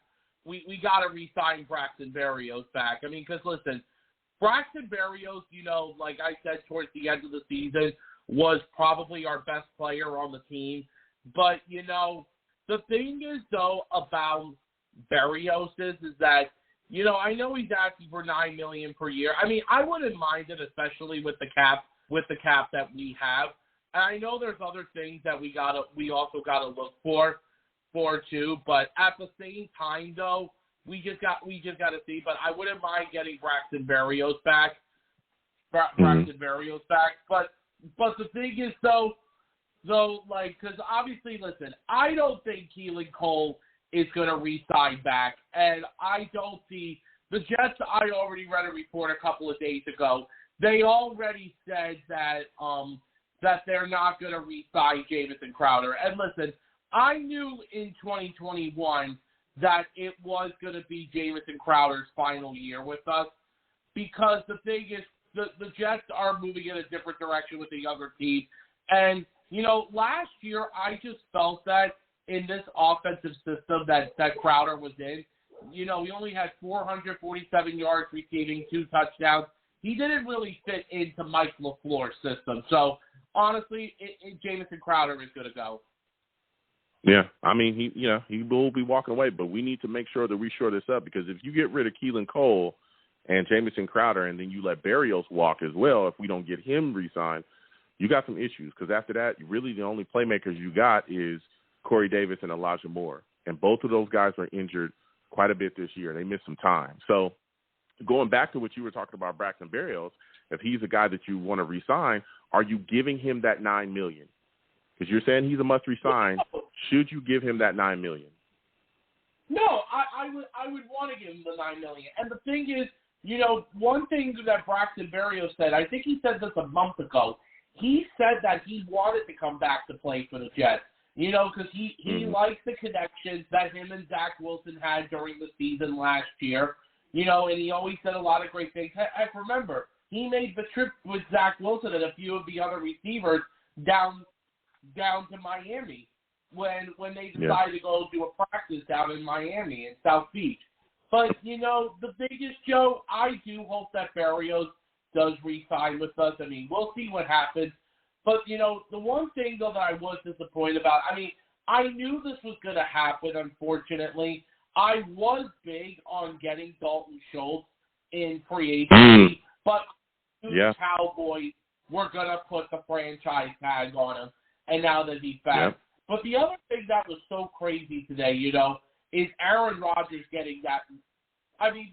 we got to re-sign Braxton Berrios back. I mean, because, listen, Braxton Berrios, you know, like I said, towards the end of the season, was probably our best player on the team. But, you know, the thing is, though, about Berrios is that, you know, I know he's asking for $9 million per year. I mean, I wouldn't mind it, especially with the cap that we have. And I know there's other things that we also gotta look for too. But at the same time, though, we just gotta see. But I wouldn't mind getting Braxton Berrios back. But the thing is, though, like, because obviously, listen, I don't think Keelan Cole is going to re-sign back, and I don't see the Jets. I already read a report a couple of days ago. They already said that that they're not going to re-sign Jamison Crowder. And listen, I knew in 2021 that it was going to be Jamison Crowder's final year with us, because the thing is, the Jets are moving in a different direction with the younger team. And, you know, last year I just felt that in this offensive system that Crowder was in, you know, he only had 447 yards receiving, 2 touchdowns. He didn't really fit into Mike LaFleur's system. So, honestly, Jamison Crowder is going to go. Yeah, I mean, he will be walking away, but we need to make sure that we shore this up, because if you get rid of Keelan Cole and Jamison Crowder and then you let Berrios walk as well, if we don't get him re-signed, you got some issues, because after that, really the only playmakers you got is Corey Davis and Elijah Moore, and both of those guys are injured quite a bit this year. They missed some time. So going back to what you were talking about, Braxton Berrios, if he's a guy that you want to re-sign, are you giving him that $9 million? Because you're saying he's a must resign. Should you give him that $9 million? No, I would want to give him the $9 million. And the thing is, you know, one thing that Braxton Berrios said, I think he said this a month ago. He said that he wanted to come back to play for the Jets. You know, because he likes the connections that him and Zach Wilson had during the season last year. and he always said a lot of great things. I remember he made the trip with Zach Wilson and a few of the other receivers down to Miami when they decided to go do a practice down in Miami in South Beach. But, the biggest, Joe, I do hope that Barrios does re-sign with us. I mean, we'll see what happens. But, the one thing, though, that I was disappointed about, I knew this was going to happen, unfortunately. I was big on getting Dalton Schultz in free agency, but the Cowboys were going to put the franchise tag on him, and now that he's back. Yep. But the other thing that was so crazy today, is Aaron Rodgers getting that.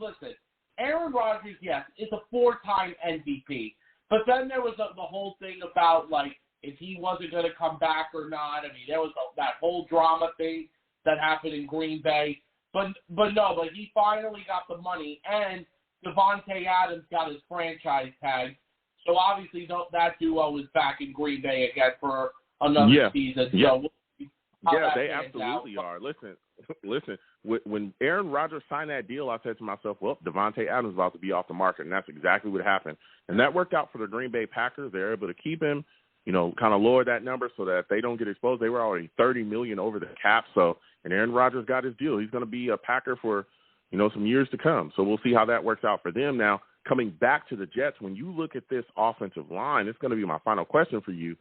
Listen, Aaron Rodgers, yes, is a 4-time MVP. But then there was the whole thing about, if he wasn't going to come back or not. There was that whole drama thing that happened in Green Bay. But he finally got the money, and Devontae Adams got his franchise tag. So obviously that duo is back in Green Bay again for another season. Yeah. So they absolutely are. Listen. When Aaron Rodgers signed that deal, I said to myself, well, Devontae Adams is about to be off the market, and that's exactly what happened. And that worked out for the Green Bay Packers. They were able to keep him, kind of lower that number so that they don't get exposed. They were already $30 million over the cap, and Aaron Rodgers got his deal. He's going to be a Packer for, some years to come. So we'll see how that works out for them. Now, coming back to the Jets, when you look at this offensive line, it's going to be my final question for you.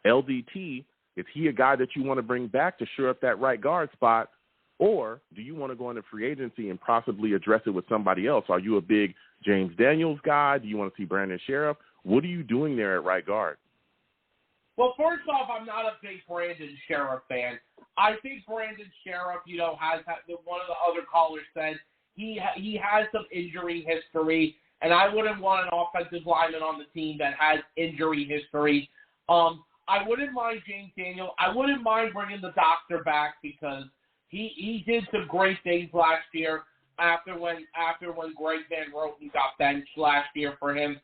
LDT, is he a guy that you want to bring back to shore up that right guard spot? Or do you want to go into free agency and possibly address it with somebody else? Are you a big James Daniels guy? Do you want to see Brandon Sheriff? What are you doing there at right guard? Well, first off, I'm not a big Brandon Sheriff fan. I think Brandon Sheriff, has one of the other callers said he has some injury history, and I wouldn't want an offensive lineman on the team that has injury history. I wouldn't mind James Daniels. I wouldn't mind bringing the doctor back because he did some great things last year after when Greg Van Roten got benched last year for him.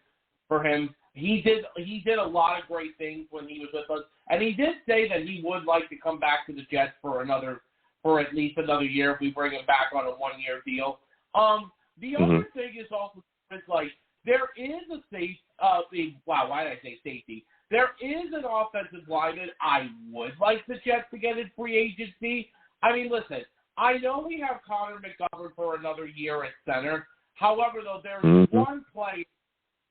He did a lot of great things when he was with us, and he did say that he would like to come back to the Jets for at least another year if we bring him back on a 1-year deal. The other thing is also there is a safety. Why did I say safety? There is an offensive lineman I would like the Jets to get in free agency. Listen, I know we have Connor McGovern for another year at center. However, though, there's one player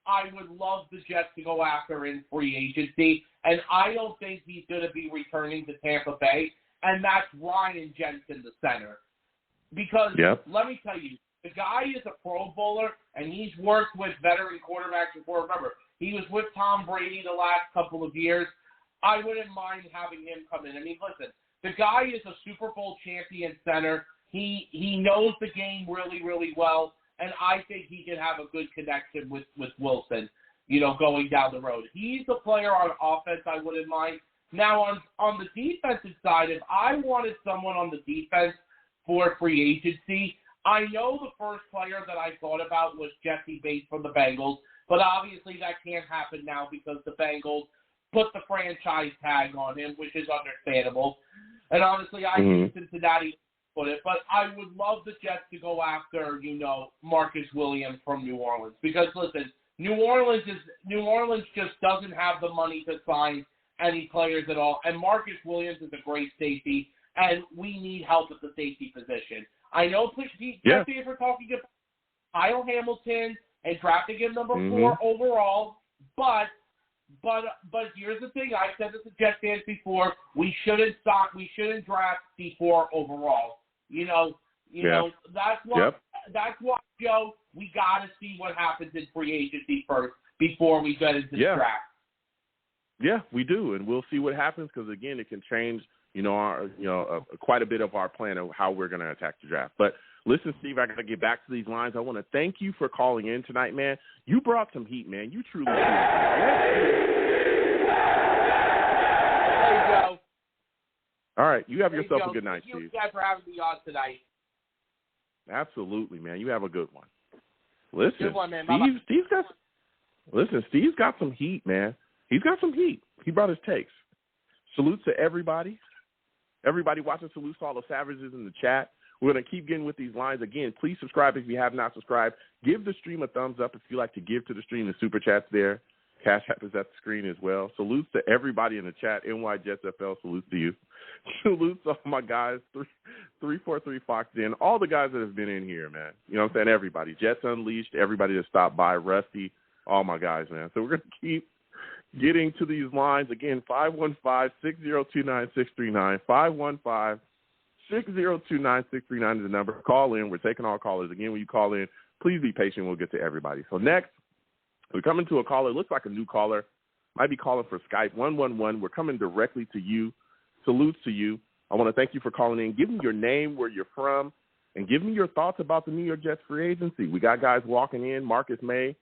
I would love the Jets to go after in free agency, and I don't think he's going to be returning to Tampa Bay, and that's Ryan Jensen, the center. Because let me tell you, the guy is a Pro Bowler, and he's worked with veteran quarterbacks before. Remember, he was with Tom Brady the last couple of years. I wouldn't mind having him come in. Listen, the guy is a Super Bowl champion center. He knows the game really, really well, and I think he can have a good connection with Wilson, going down the road. He's a player on offense I wouldn't mind. Now, on the defensive side, if I wanted someone on the defense for free agency, I know the first player that I thought about was Jesse Bates from the Bengals, but obviously that can't happen now because the Bengals put the franchise tag on him, which is understandable. And honestly, I think Cincinnati put it, but I would love the Jets to go after, Marcus Williams from New Orleans. Because listen, New Orleans just doesn't have the money to sign any players at all. And Marcus Williams is a great safety, and we need help at the safety position. I know Jesse, if we're talking about Kyle Hamilton and drafting him number 4 overall, but here's the thing. I said this to Jets fans before. We shouldn't draft D4 overall. That's why, Joe, we got to see what happens in free agency first before we get into the draft. Yeah, we do, and we'll see what happens because again, it can change, quite a bit of our plan of how we're going to attack the draft. But listen, Steve, I got to get back to these lines. I want to thank you for calling in tonight, man. You brought some heat, man. You truly did. Hey, Joe. All right, you have yourself a good night, Steve. Thank you guys for having me on tonight. Absolutely, man. You have a good one. Listen, good one, man. Steve's got some heat, man. He's got some heat. He brought his takes. Salute to everybody. Everybody watching, salute to all the savages in the chat. We're going to keep getting with these lines. Again, please subscribe if you have not subscribed. Give the stream a thumbs up if you like to give to the stream. The Super Chat's there. Cash App is at the screen as well. Salutes to everybody in the chat. NY Jets FL, salutes to you. Salutes to all my guys, 343 Fox in, all the guys that have been in here, man. You know what I'm saying? Everybody. Jets Unleashed, everybody that stopped by, Rusty, all my guys, man. So we're going to keep getting to these lines. Again, 515-602-9639, 515-602-9639 is the number. Call in. We're taking all callers. Again, when you call in, please be patient. We'll get to everybody. So next, we're coming to a caller. It looks like a new caller. Might be calling for Skype. 111. We're coming directly to you. Salutes to you. I want to thank you for calling in. Give me your name, where you're from, and give me your thoughts about the New York Jets free agency. We got guys walking in. Marcus Maye.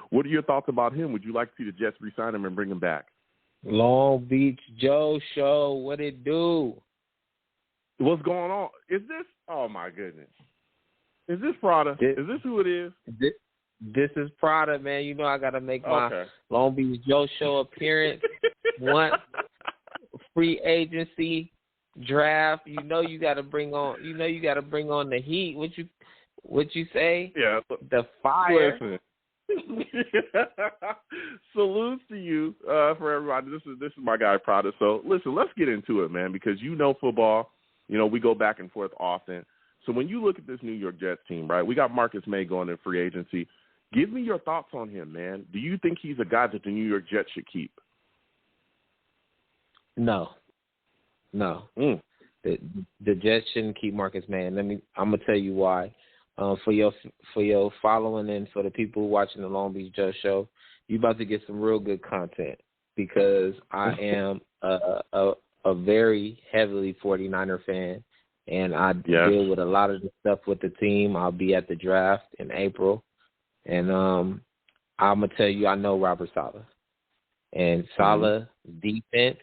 What are your thoughts about him? Would you like to see the Jets re-sign him and bring him back? Long Beach Joe Show. What it do? What's going on? Is this? Oh my goodness. Is this Prada? Is this who it is? This is Prada, man. You know I got to make my Long Beach Joe Show appearance. Once free agency draft, you know you got to bring on. You know you got to bring on the heat. What you say? Yeah. The fire. Listen. Salutes to you for everybody. This is my guy Prada. So listen, let's get into it, man, because you know football. You know we go back and forth often. So when you look at this New York Jets team, right, we got Marcus Maye going in free agency. Give me your thoughts on him, man. Do you think he's a guy that the New York Jets should keep? No. The Jets shouldn't keep Marcus Maye. I'm gonna tell you why. For your following and for the people watching the Long Beach Joe Show, you about to get some real good content because I am a very heavily 49er fan, and I deal with a lot of the stuff with the team. I'll be at the draft in April, and I'm gonna tell you, I know Robert Saleh, and Saleh's defense.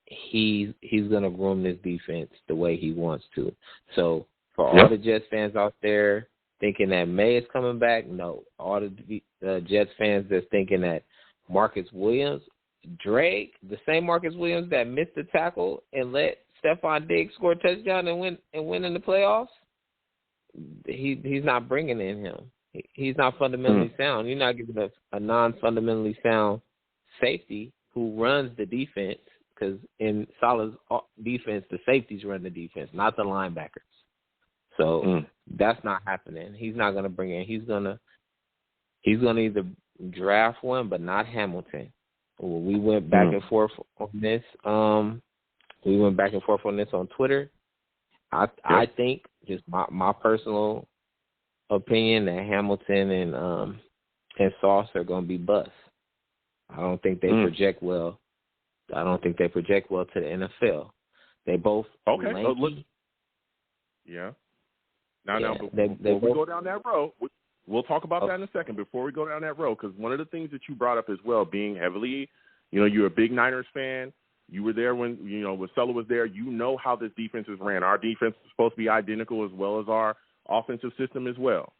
He's gonna groom this defense the way he wants to. So for all the Jets fans out there thinking that May is coming back, no. All the Jets fans that's thinking that Marcus Williams, Drake, the same Marcus Williams that missed the tackle and let Stephon Diggs score a touchdown and win in the playoffs, he's not bringing in him. He's not fundamentally sound. You're not giving a non-fundamentally sound safety who runs the defense, because in Saleh's defense, the safeties run the defense, not the linebackers. So that's not happening. He's not going to bring in. He's going to either draft one, but not Hamilton. We went back and forth on this. We went back and forth on this on Twitter. I think, just my personal opinion, that Hamilton and Sauce are going to be busts. I don't think they project well. I don't think they project well to the NFL. They both lanky. Now, before we go down that road, we'll talk about that in a second. Before we go down that road, because one of the things that you brought up as well, being heavily, you're a big Niners fan. You were there when Saleh was there. You know how this defense is ran. Our defense is supposed to be identical as well as our offensive system as well.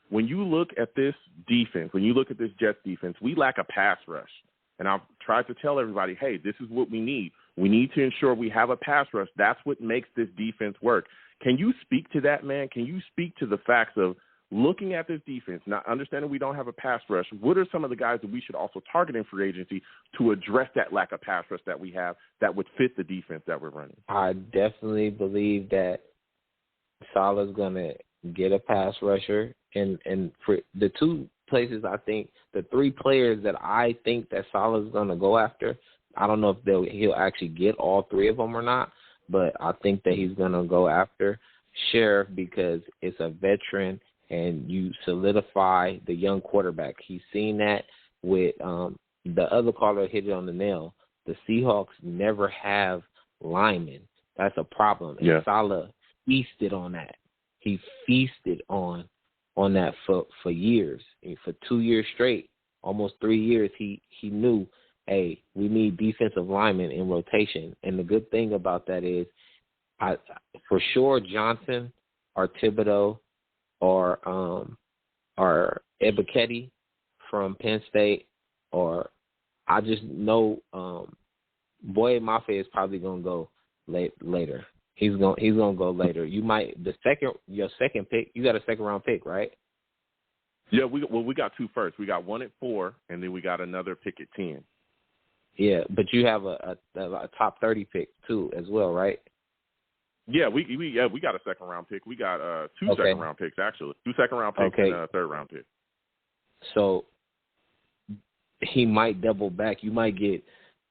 When you look at this defense, when you look at this Jets defense, we lack a pass rush. And I've tried to tell everybody, hey, this is what we need. We need to ensure we have a pass rush. That's what makes this defense work. Can you speak to that, man? Can you speak to the facts of looking at this defense, not understanding we don't have a pass rush? What are some of the guys that we should also target in free agency to address that lack of pass rush that we have that would fit the defense that we're running? I definitely believe that Saleh's going to get a pass rusher. And for the two places, I think, the three players that I think that Saleh's going to go after, I don't know if he'll actually get all three of them or not, but I think that he's going to go after Sheriff because it's a veteran and you solidify the young quarterback. He's seen that with the other caller hit it on the nail. The Seahawks never have linemen. That's a problem. And Saleh feasted on that. He feasted on that for years. And for 2 years straight, almost 3 years, he knew, hey, we need defensive linemen in rotation. And the good thing about that is, for sure, Johnson or Thibodeau or Ebiketie from Penn State, or I just know Boye Mafe is probably going to go later. He's gonna go later. You might your second pick. You got a second round pick, right? Yeah, we got 2 first. We got 1 at 4, and then we got another pick at 10. Yeah, but you have a top 30 pick too as well, right? Yeah, we got a second round pick. We got 2 second round picks actually. 2 second round picks and a third round pick. So he might double back. You might get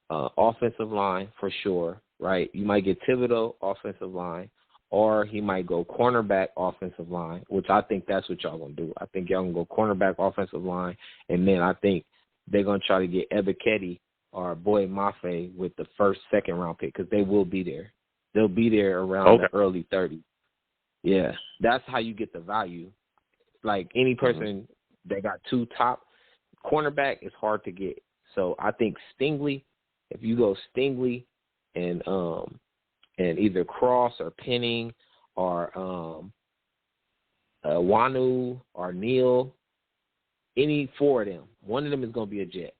offensive line for sure, right? You might get Thibodeau offensive line, or he might go cornerback offensive line, which I think that's what y'all gonna do. I think y'all gonna go cornerback offensive line, and then I think they're gonna try to get Ebiketie or Boye Mafe with the first, second round pick because they will be there. They'll be there around the early 30s. Yeah, that's how you get the value. Like any person that got 2 top cornerback is hard to get. So I think Stingley, if you go Stingley and either Cross or Penning or Wanu or Neal, any 4 of them, one of them is going to be a Jet.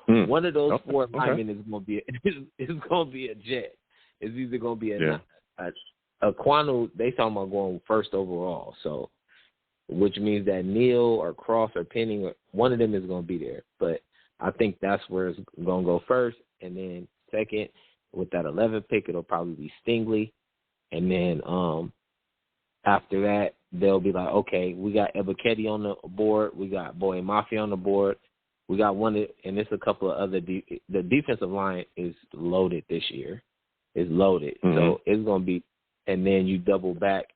One of those 4 linemen is going to be a Jet. It's either going to be a Quanu. They talking about going first overall, so which means that Neal or Cross or Penning, one of them is going to be there. But I think that's where it's going to go first, and then second with that 11th pick, it'll probably be Stingley, and then after that they'll be like, okay, we got Ebiketie on the board, we got Boye Mafe on the board, we got one, and there's a couple of other. The defensive line is loaded this year. It's loaded, so it's going to be, and then you double back,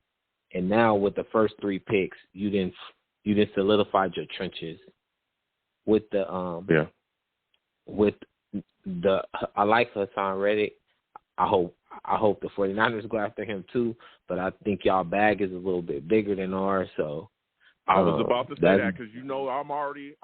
and now with the first 3 picks, you didn't solidified your trenches with the I like Hassan Reddick. I hope the 49ers go after him too, but I think y'all bag is a little bit bigger than ours, so. I was about to say that because I'm already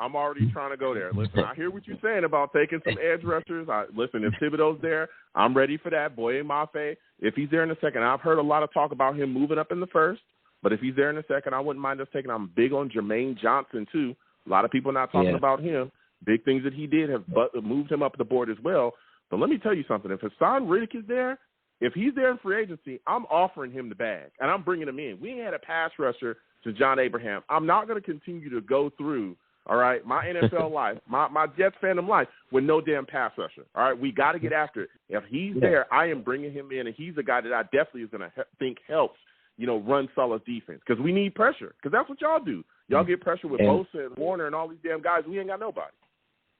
trying to go there. Listen, I hear what you're saying about taking some edge rushers. Listen, if Thibodeau's there, I'm ready for that. Boye Mafe, if he's there in a second, I've heard a lot of talk about him moving up in the first, but if he's there in a second, I wouldn't mind us taking. I'm big on Jermaine Johnson too. A lot of people not talking about him. Big things that he did have moved him up the board as well. But let me tell you something. If Hassan Reddick is there, if he's there in free agency, I'm offering him the bag, and I'm bringing him in. We ain't had a pass rusher to John Abraham. I'm not going to continue to go through, all right, my NFL life, my Jets fandom life with no damn pass rusher. All right, we got to get after it. If he's there, I am bringing him in, and he's a guy that I definitely is going to think helps, run solid defense because we need pressure because that's what y'all do. Y'all get pressure with Bosa and Warner and all these damn guys. We ain't got nobody.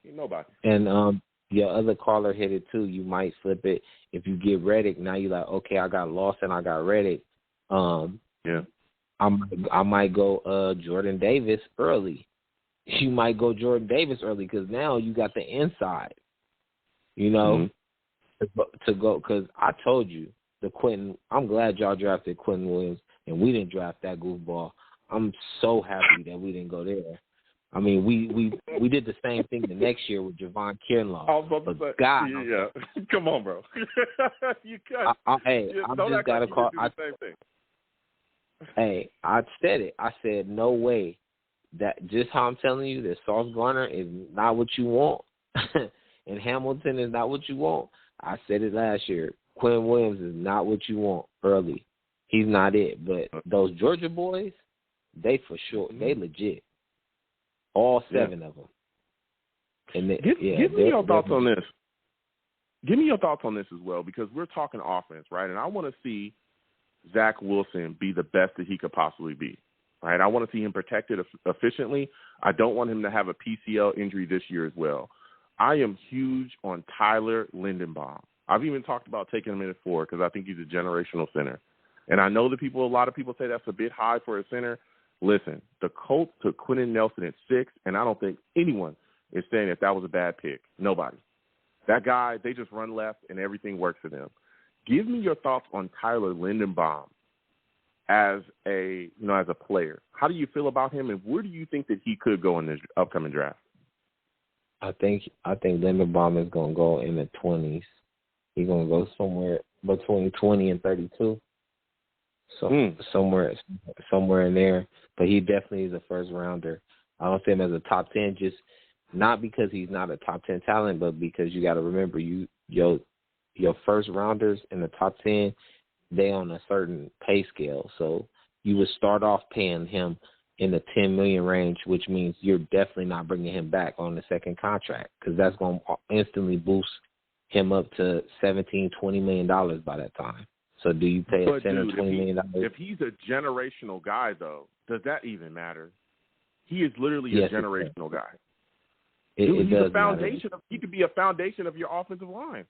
Ain't nobody. And your other caller hit it too. You might flip it. If you get Reddick, now you're like, okay, I got Lawson, I got Reddick. I might go Jordan Davis early. You might go Jordan Davis early because now you got the inside, to go. Because I told you the Quentin. I'm glad y'all drafted Quentin Williams and we didn't draft that goofball. I'm so happy that we didn't go there. I mean, we did the same thing the next year with Javon Kinlaw. I was about to say, God, come on, bro. You cut. I'm just got to call. Same thing. Hey, I said it. I said, no way. That just how I'm telling you that Sauce Gardner is not what you want, and Hamilton is not what you want. I said it last year. Quinn Williams is not what you want early. He's not it. But those Georgia boys, they for sure, they legit. All 7 of them. And give me your thoughts on this. Give me your thoughts on this as well, because we're talking offense, right? And I want to see Zach Wilson be the best that he could possibly be, right? I want to see him protected efficiently. I don't want him to have a PCL injury this year as well. I am huge on Tyler Lindenbaum. I've even talked about taking him in at 4 because I think he's a generational center. And I know a lot of people say that's a bit high for a center. Listen, the Colts took Quentin Nelson at 6, and I don't think anyone is saying that was a bad pick. Nobody. That guy, they just run left, and everything works for them. Give me your thoughts on Tyler Lindenbaum as a player. How do you feel about him, and where do you think that he could go in this upcoming draft? I think Lindenbaum is going to go in the 20s. He's going to go somewhere between 20 and 32. So somewhere in there. But he definitely is a first rounder. I don't see him as a top 10, just not because he's not a top 10 talent, but because you got to remember your first rounders in the top 10, they on a certain pay scale. So you would start off paying him in the $10 million range, which means you're definitely not bringing him back on the second contract because that's going to instantly boost him up to $17, $20 million by that time. So do you pay a center $20 million? If he's a generational guy, though, does that even matter? He is literally a generational guy. He's a foundation. He could be a foundation of your offensive line.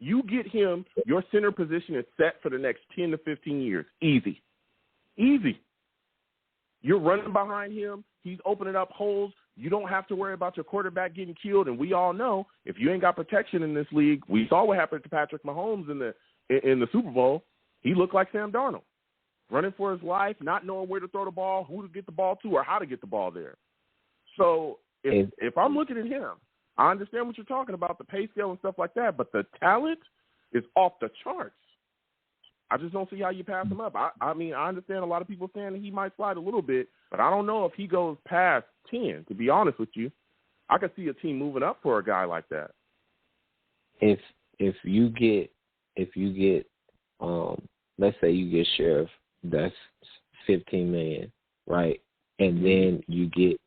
You get him, your center position is set for the next 10 to 15 years. Easy. You're running behind him. He's opening up holes. You don't have to worry about your quarterback getting killed. And we all know if you ain't got protection in this league, we saw what happened to Patrick Mahomes in the Super Bowl. He looked like Sam Darnold, running for his life, not knowing where to throw the ball, who to get the ball to, or how to get the ball there. So if I'm looking at him, I understand what you're talking about, the pay scale and stuff like that, but the talent is off the charts. I just don't see how you pass him up. I mean, I understand a lot of people saying that he might slide a little bit, but I don't know if he goes past 10, to be honest with you. I could see a team moving up for a guy like that. If you get let's say you get Sheriff, that's $15 million, right? And then you get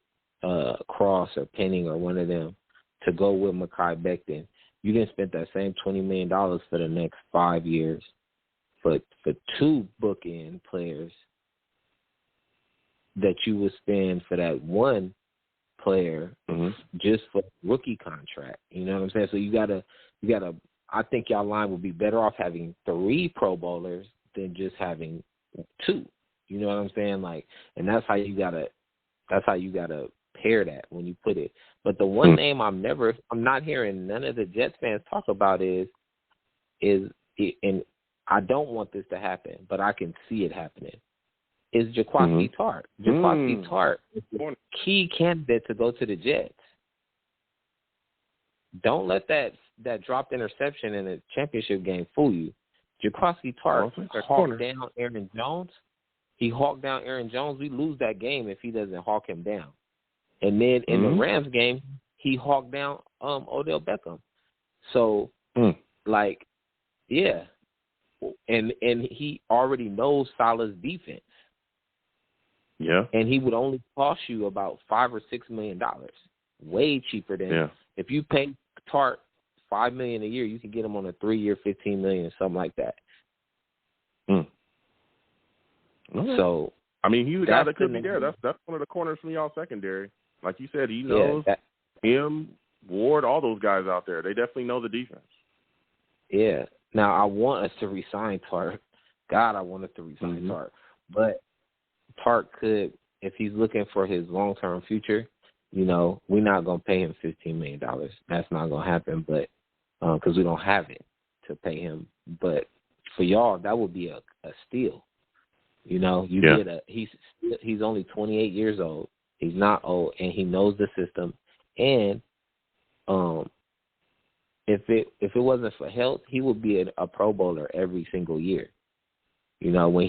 Cross or Penning or one of them to go with Mekhi Becton. You didn't spend that same $20 million for the next 5 years. But for two bookend players that you would spend for that one player just for rookie contract. You know what I'm saying? So you gotta I think y'all line would be better off having 3 Pro Bowlers than just having 2. You know what I'm saying? Like, and that's how you gotta pair that when you put it. But the one name I'm not hearing none of the Jets fans talk about is and I don't want this to happen, but I can see it happening, is Jaquaski Tart. Jaquaski Tart is the key candidate to go to the Jets. Don't let that dropped interception in a championship game fool you. Jaquaski Tart hawked down Aaron Jones. He hawked down Aaron Jones. We lose that game if he doesn't hawk him down. And then in the Rams game, he hawked down Odell Beckham. So, yeah. And he already knows Salah's defense. Yeah. And he would only cost you about $5 or $6 million. Way cheaper than if you pay Tart $5 million a year, you can get him on a 3-year, $15 million, something like that. So I mean, he's a guy that could be there. That's one of the corners from y'all secondary. Like you said, he knows him, Ward, all those guys out there. They definitely know the defense. Yeah. Now, I want us to re-sign Tart. God, I want us to re-sign Tart. But Tart could, if he's looking for his long-term future, you know, we're not going to pay him $15 million. That's not going to happen, but because we don't have it to pay him. But for y'all, that would be a steal. You know, you get he's only 28 years old. He's not old, and he knows the system. And if it wasn't for health, he would be a Pro Bowler every single year. You know, when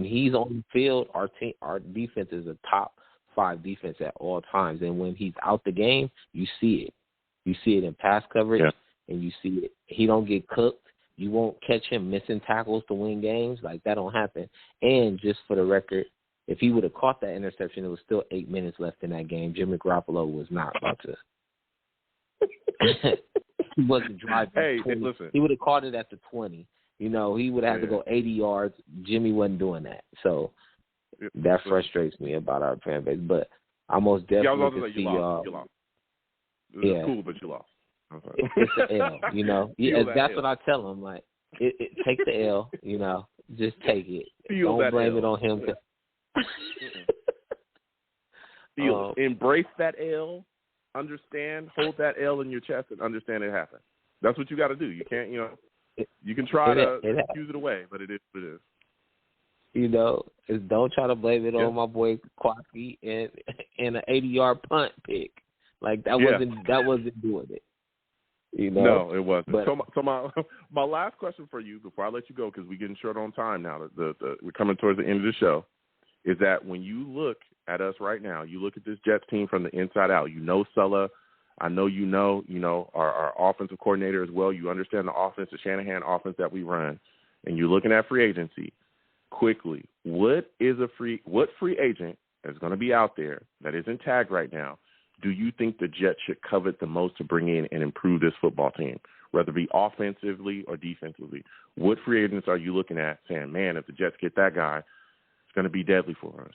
he's on the field, our defense is a top 5 defense at all times. And when he's out the game, you see it. You see it in pass coverage, and you see it. He don't get cooked. You won't catch him missing tackles to win games. Like, that don't happen. And just for the record, if he would have caught that interception, it was still 8 minutes left in that game. Jimmy Garoppolo was not about to. He wasn't driving. Hey, listen. He would have caught it at the 20. You know, he would have had to go 80 yards. Jimmy wasn't doing that. So that frustrates me about our fan base. But I most definitely can see y'all. You lost. It was cool, but you lost. It's an L, you know. That's what I tell him. Like, take the L, you know. Just take it. Don't blame it on him. Embrace that L. Understand. Hold that L in your chest and understand it happened. That's what you got to do. You can't, you know. You can try to excuse it away, but it is what it is. You know, don't try to blame it on my boy Quacky and an 80-yard punt pick. Like, that wasn't doing it. You know? No, it wasn't. But, so my last question for you before I let you go, because we're getting short on time now. We're coming towards the end of the show. Is that when you look at us right now, you look at this Jets team from the inside out. You know Sulla. I know you know our offensive coordinator as well. You understand the offense, the Shanahan offense that we run. and you're looking at free agency, quickly, what free agent is going to be out there that isn't tagged right now do you think the Jets should covet the most to bring in and improve this football team, whether it be offensively or defensively? What free agents are you looking at saying, man, if the Jets get that guy, it's going to be deadly for us?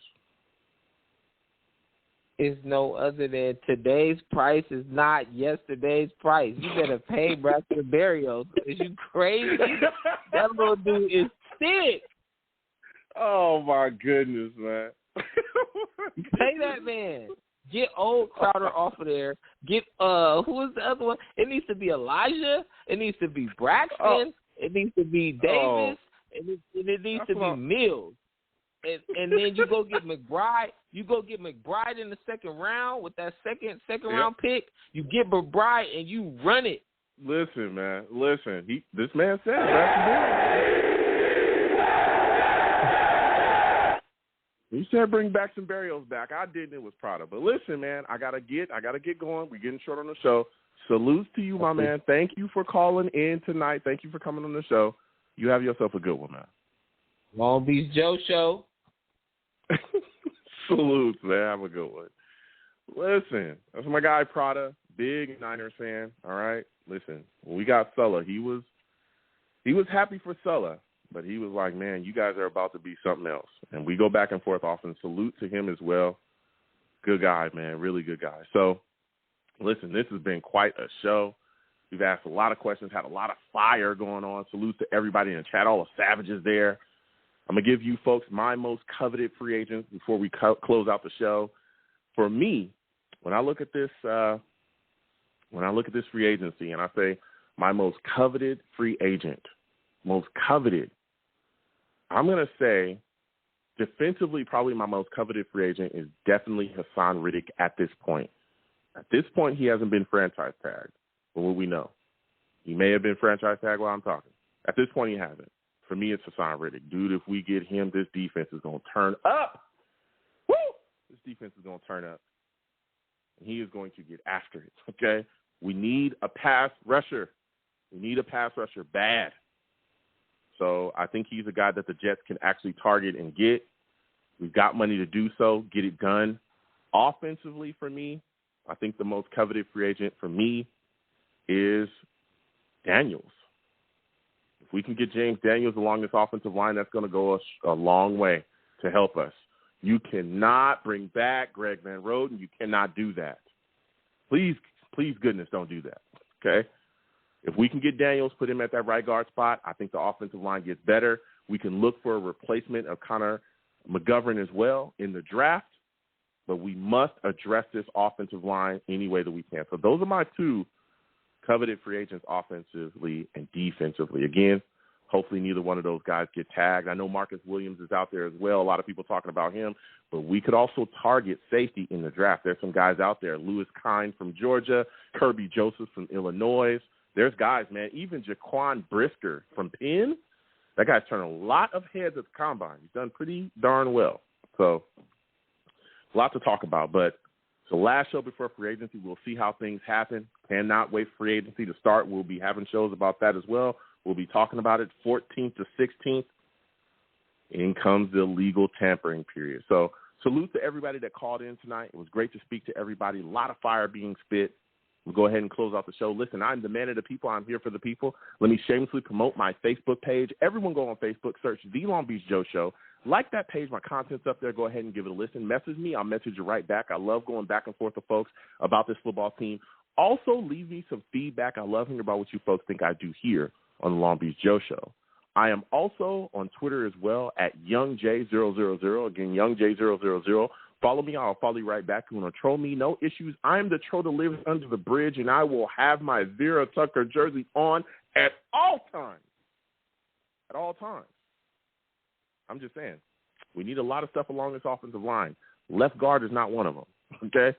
Is no other than today's price is not yesterday's price. You better pay Braxton Berrios. Is you crazy? That little dude is sick. Oh, my goodness, man. Pay that man. Get old Crowder off of there. Get, who is the other one? It needs to be Elijah. It needs to be Braxton. Oh. It needs to be Davis. And it needs to be Mills. And then you go get McBride. You go get McBride in the second round with that second round pick. You get McBride and you run it. Listen, man. Listen. This man said Braxton. He said bring Braxton Barrios back. I didn't. It was Prada. But listen, man, I gotta get going. We're getting short on the show. Salutes to you, my man. Thank you for calling in tonight. Thank you for coming on the show. You have yourself a good one, man. Long Beach Joe Show. Salutes, man. Have a good one. Listen, that's my guy Prada, big Niners fan. All right. Listen, when we got Sulla, he was happy for Sulla, but he was like, man, you guys are about to be something else. And we go back and forth often. Salute to him as well. Good guy, man. Really good guy. So, listen, this has been quite a show. We've asked a lot of questions, had a lot of fire going on. Salute to everybody in the chat, all the savages there. I'm going to give you folks my most coveted free agents before we close out the show. For me, when I look at this free agency and I say my most coveted free agent, most coveted, I'm going to say defensively probably my most coveted free agent is definitely Hassan Riddick at this point. At this point, he hasn't been franchise tagged, for what we know. He may have been franchise tagged while I'm talking. At this point, he hasn't. For me, it's Hassan Riddick. Dude, if we get him, this defense is going to turn up. Woo! This defense is going to turn up. And he is going to get after it, okay? We need a pass rusher. We need a pass rusher bad. So I think he's a guy that the Jets can actually target and get. We've got money to do so, get it done. Offensively, for me, I think the most coveted free agent for me is Daniels. If we can get James Daniels along this offensive line, that's going to go a long way to help us. You cannot bring back Greg Van Roten. You cannot do that. Please, goodness, don't do that, okay? If we can get Daniels, put him at that right guard spot, I think the offensive line gets better. We can look for a replacement of Connor McGovern as well in the draft, but we must address this offensive line any way that we can. So those are my two coveted free agents offensively and defensively. Again, hopefully neither one of those guys get tagged. I know Marcus Williams is out there as well. A lot of people talking about him, but we could also target safety in the draft. There's some guys out there, Lewis Kine from Georgia, Kirby Joseph from Illinois. There's guys, man, even Jaquan Brisker from Penn. That guy's turned a lot of heads at the combine. He's done pretty darn well. So a lot to talk about, but the last show before free agency, we'll see how things happen. Cannot wait for free agency to start. We'll be having shows about that as well. We'll be talking about it 14th to 16th. In comes the legal tampering period. So salute to everybody that called in tonight. It was great to speak to everybody. A lot of fire being spit. We'll go ahead and close out the show. Listen, I'm the man of the people. I'm here for the people. Let me shamelessly promote my Facebook page. Everyone go on Facebook, search The Long Beach Joe Show. Like that page. My content's up there. Go ahead and give it a listen. Message me. I'll message you right back. I love going back and forth with folks about this football team. Also, leave me some feedback. I love hearing about what you folks think I do here on the Long Beach Joe Show. I am also on Twitter as well at YoungJ000. Again, YoungJ000. Follow me. I'll follow you right back. You want to troll me? No issues. I'm the troll that lives under the bridge, and I will have my Vera Tucker jersey on at all times. At all times. I'm just saying, we need a lot of stuff along this offensive line. Left guard is not one of them, okay?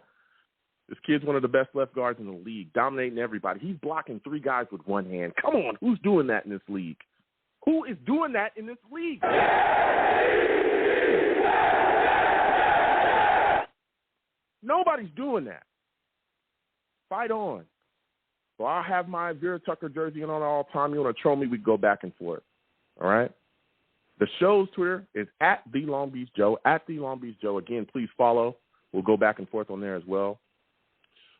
This kid's one of the best left guards in the league, dominating everybody. He's blocking three guys with one hand. Come on, who's doing that in this league? Who is doing that in this league? Nobody's doing that. Fight on. So I'll have my Vera Tucker jersey on all the time. You want to troll me, we go back and forth. All right? The show's Twitter is at The Long Beach Joe, at The Long Beach Joe. Again, please follow. We'll go back and forth on there as well.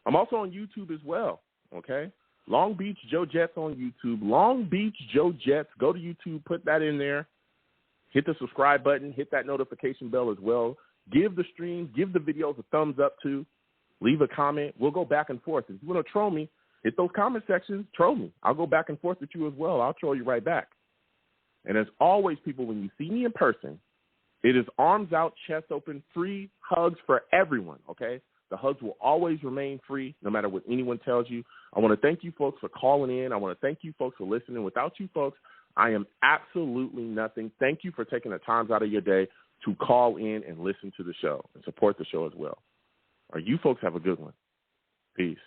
I'm also on YouTube as well, okay? Long Beach Joe Jets on YouTube. Long Beach Joe Jets. Go to YouTube, put that in there. Hit the subscribe button. Hit that notification bell as well. Give the stream, give the videos a thumbs up too. Leave a comment. We'll go back and forth. If you want to troll me, hit those comment sections, troll me. I'll go back and forth with you as well. I'll troll you right back. And as always, people, when you see me in person, it is arms out, chest open, free hugs for everyone, okay? The hugs will always remain free no matter what anyone tells you. I want to thank you folks for calling in. I want to thank you folks for listening. Without you folks, I am absolutely nothing. Thank you for taking the time out of your day to call in and listen to the show and support the show as well. All right, you folks have a good one. Peace.